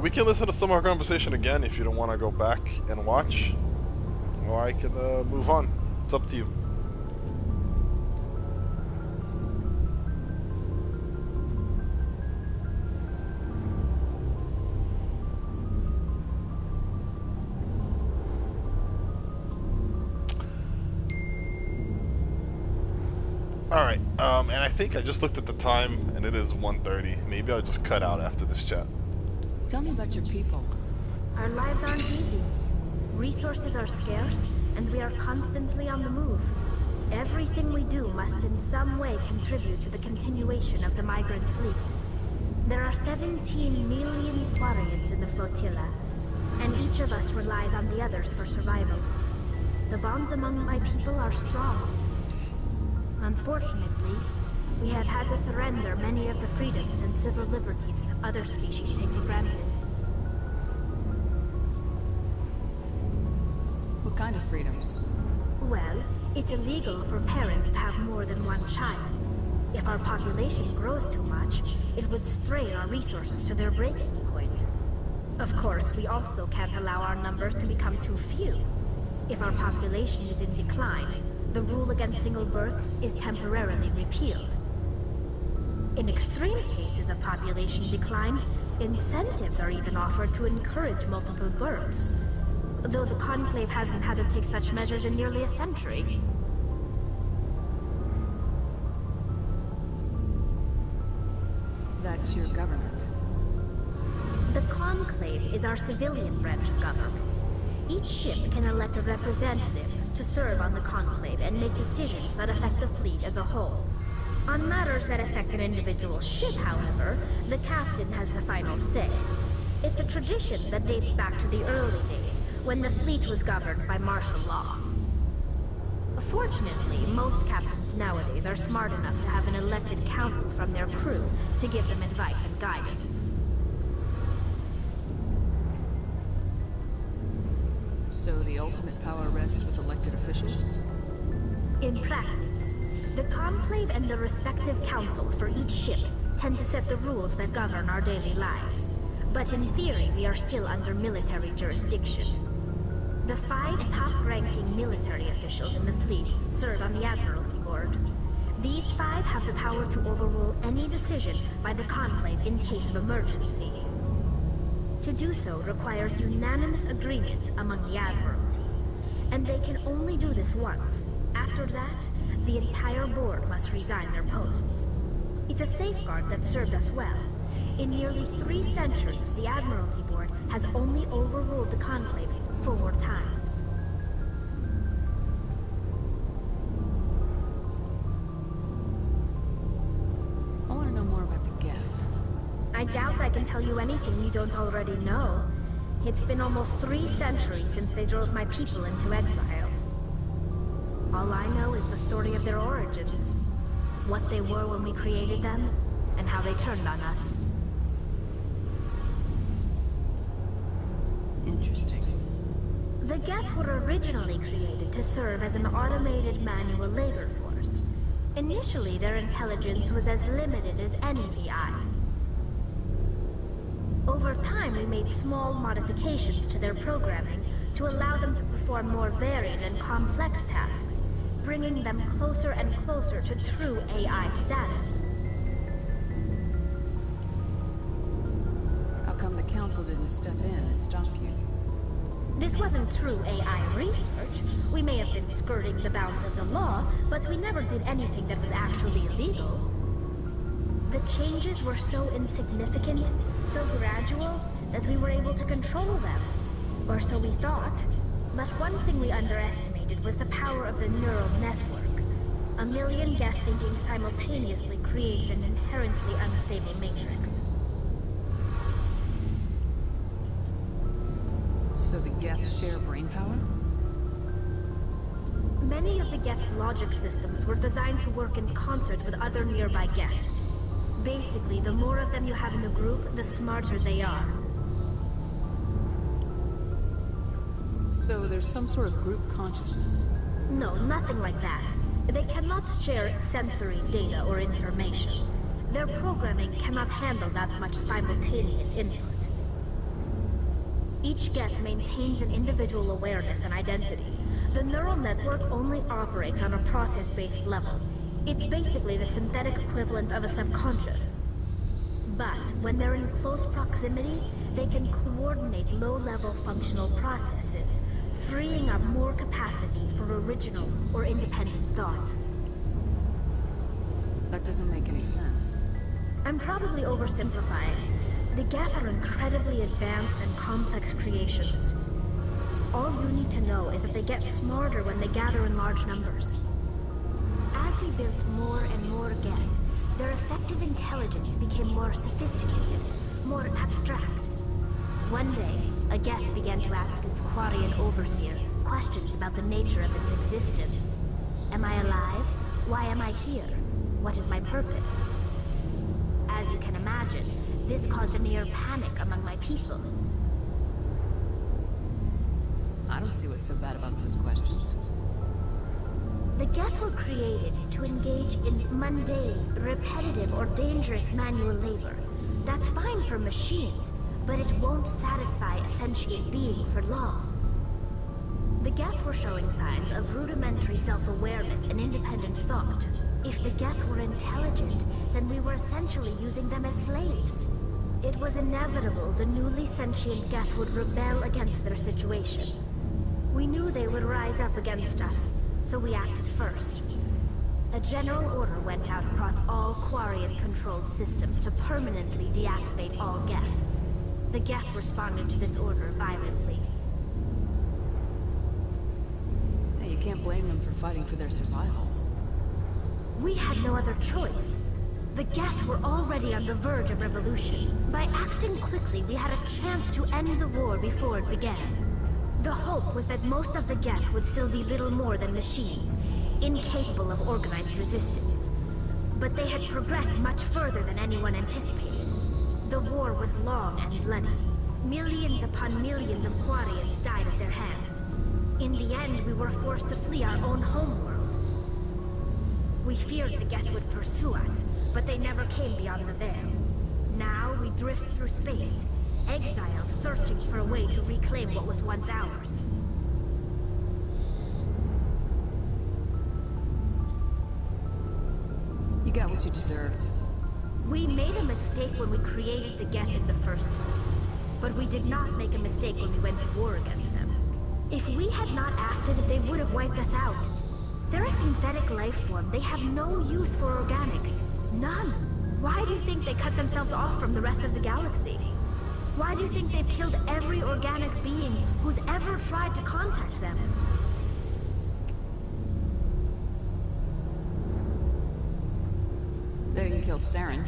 We can listen to some of our conversation again if you don't want to go back and watch. Or I can move on. It's up to you. Alright, and I think I just looked at the time, and it is 1:30. Maybe I'll just cut out after this chat. Tell me about your people. Our lives aren't easy. Resources are scarce, and we are constantly on the move. Everything we do must in some way contribute to the continuation of the migrant fleet. There are 17 million Quarians in the flotilla, and each of us relies on the others for survival. The bonds among my people are strong. Unfortunately, we have had to surrender many of the freedoms and civil liberties other species take for granted. What kind of freedoms? Well, it's illegal for parents to have more than one child. If our population grows too much, it would strain our resources to their breaking point. Of course, we also can't allow our numbers to become too few. If our population is in decline, the rule against single births is temporarily repealed. In extreme cases of population decline, incentives are even offered to encourage multiple births. Though the Conclave hasn't had to take such measures in nearly a century. That's your government. The Conclave is our civilian branch of government. Each ship can elect a representative to serve on the Conclave and make decisions that affect the fleet as a whole. On matters that affect an individual ship, however, the captain has the final say. It's a tradition that dates back to the early days, when the fleet was governed by martial law. Fortunately, most captains nowadays are smart enough to have an elected council from their crew to give them advice and guidance. So the ultimate power rests with elected officials? In practice, the Conclave and the respective council for each ship tend to set the rules that govern our daily lives. But in theory, we are still under military jurisdiction. The 5 top-ranking military officials in the fleet serve on the Admiralty Board. These 5 have the power to overrule any decision by the Conclave in case of emergency. To do so requires unanimous agreement among the Admiralty, and they can only do this once. After that, the entire board must resign their posts. It's a safeguard that served us well. In nearly 3 centuries, the Admiralty Board has only overruled the Conclave 4 times. I want to know more about the Geth. I'd doubt I can tell you anything you don't already know. It's been almost 3 centuries since they drove my people into exile. All I know is the story of their origins. What they were when we created them, and how they turned on us. Interesting. The Geth were originally created to serve as an automated manual labor force. Initially, their intelligence was as limited as any VI. Over time, we made small modifications to their programming to allow them to perform more varied and complex tasks, bringing them closer and closer to true AI status. How come the Council didn't step in and stop you? This wasn't true AI research. We may have been skirting the bounds of the law, but we never did anything that was actually illegal. The changes were so insignificant, so gradual, that we were able to control them. Or so we thought. But one thing we underestimated was the power of the neural network. A million Geth thinking simultaneously created an inherently unstable matrix. So the Geth share brain power? Many of the Geth's logic systems were designed to work in concert with other nearby Geth. Basically, the more of them you have in a group, the smarter they are. So there's some sort of group consciousness? No, nothing like that. They cannot share sensory data or information. Their programming cannot handle that much simultaneous input. Each Geth maintains an individual awareness and identity. The neural network only operates on a process-based level. It's basically the synthetic equivalent of a subconscious. But when they're in close proximity, they can coordinate low-level functional processes, freeing up more capacity for original or independent thought. That doesn't make any sense. I'm probably oversimplifying. The Geth are incredibly advanced and complex creations. All you need to know is that they get smarter when they gather in large numbers. As we built more and more Geth, their effective intelligence became more sophisticated, more abstract. One day, a Geth began to ask its Quarian overseer questions about the nature of its existence. Am I alive? Why am I here? What is my purpose? As you can imagine, this caused a near panic among my people. I don't see what's so bad about those questions. The Geth were created to engage in mundane, repetitive, or dangerous manual labor. That's fine for machines, but it won't satisfy a sentient being for long. The Geth were showing signs of rudimentary self-awareness and independent thought. If the Geth were intelligent, then we were essentially using them as slaves. It was inevitable the newly sentient Geth would rebel against their situation. We knew they would rise up against us, so we acted first. A general order went out across all Quarian-controlled systems to permanently deactivate all Geth. The Geth responded to this order violently. Hey, you can't blame them for fighting for their survival. We had no other choice. The Geth were already on the verge of revolution. By acting quickly, we had a chance to end the war before it began. The hope was that most of the Geth would still be little more than machines, incapable of organized resistance. But they had progressed much further than anyone anticipated. The war was long and bloody. Millions upon millions of Quarians died at their hands. In the end, we were forced to flee our own homeworld. We feared the Geth would pursue us, but they never came beyond the veil. Now we drift through space, exiled, searching for a way to reclaim what was once ours. You got what you deserved. We made a mistake when we created the Geth in the first place, but we did not make a mistake when we went to war against them. If we had not acted, they would have wiped us out. They're a synthetic life form. They have no use for organics. None. Why do you think they cut themselves off from the rest of the galaxy? Why do you think they've killed every organic being who's ever tried to contact them? They didn't kill Saren.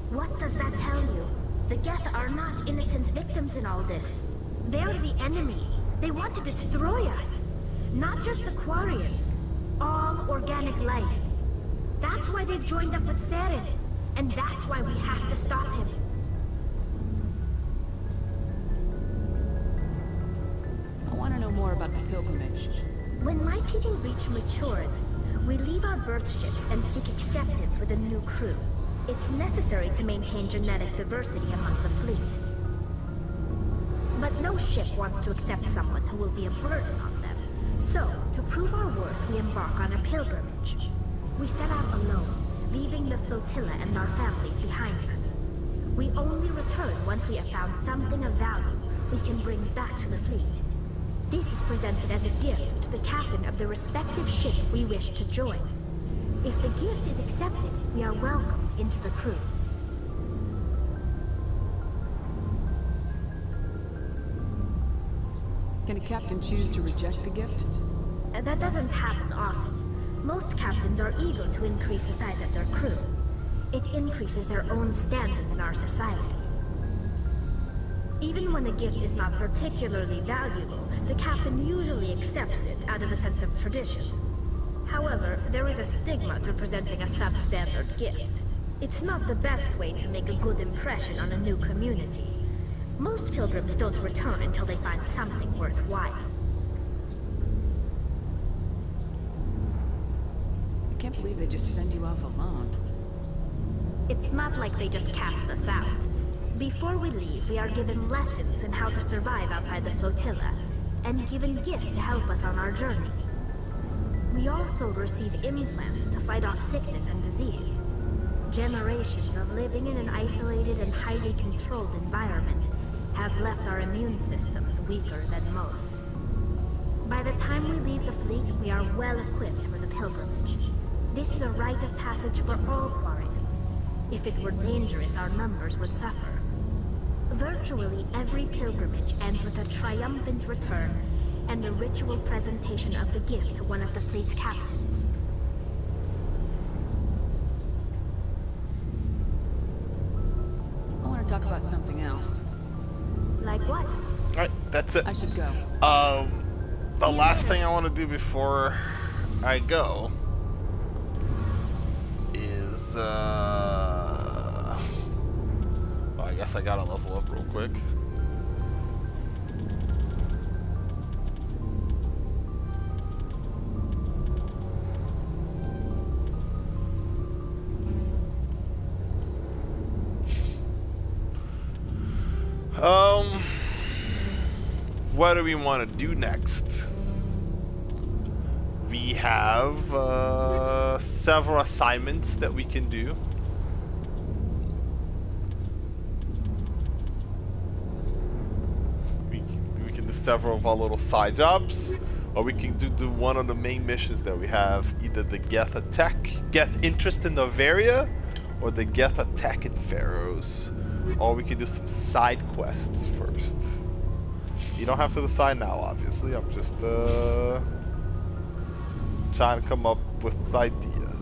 What does that tell you? The Geth are not innocent victims in all this. They're the enemy. They want to destroy us. Not just the Quarians. All organic life. That's why they've joined up with Saren. And that's why we have to stop him. I want to know more about the pilgrimage. When my people reach maturity, we leave our birth ships and seek acceptance with a new crew. It's necessary to maintain genetic diversity among the fleet. But no ship wants to accept someone who will be a burden on them. So, to prove our worth, we embark on a pilgrimage. We set out alone, leaving the flotilla and our families behind us. We only return once we have found something of value we can bring back to the fleet. This is presented as a gift to the captain of the respective ship we wish to join. If the gift is accepted, we are welcomed into the crew. Can a captain choose to reject the gift? That doesn't happen often. Most captains are eager to increase the size of their crew. It increases their own standing in our society. Even when the gift is not particularly valuable, the captain usually accepts it out of a sense of tradition. However, there is a stigma to presenting a substandard gift. It's not the best way to make a good impression on a new community. Most pilgrims don't return until they find something worthwhile. I can't believe they just send you off alone. It's not like they just cast us out. Before we leave, we are given lessons in how to survive outside the flotilla, and given gifts to help us on our journey. We also receive implants to fight off sickness and disease. Generations of living in an isolated and highly controlled environment have left our immune systems weaker than most. By the time we leave the fleet, we are well equipped for the pilgrimage. This is a rite of passage for all Quarians. If it were dangerous, our numbers would suffer. Virtually every pilgrimage ends with a triumphant return and the ritual presentation of the gift to one of the fleet's captains. I want to talk about something else. Like what? Alright, that's it. I should go. The last thing I want to do before I go is, well, I guess I gotta level up real quick. What do we want to do next? We have several assignments that we can do. We can do several of our little side jobs, or we can do one of the main missions that we have, either the Geth attack, Geth interest in Noveria, or the Geth attack in Pharaohs. Or we can do some side quests first. You don't have to decide now, obviously. I'm just trying to come up with ideas.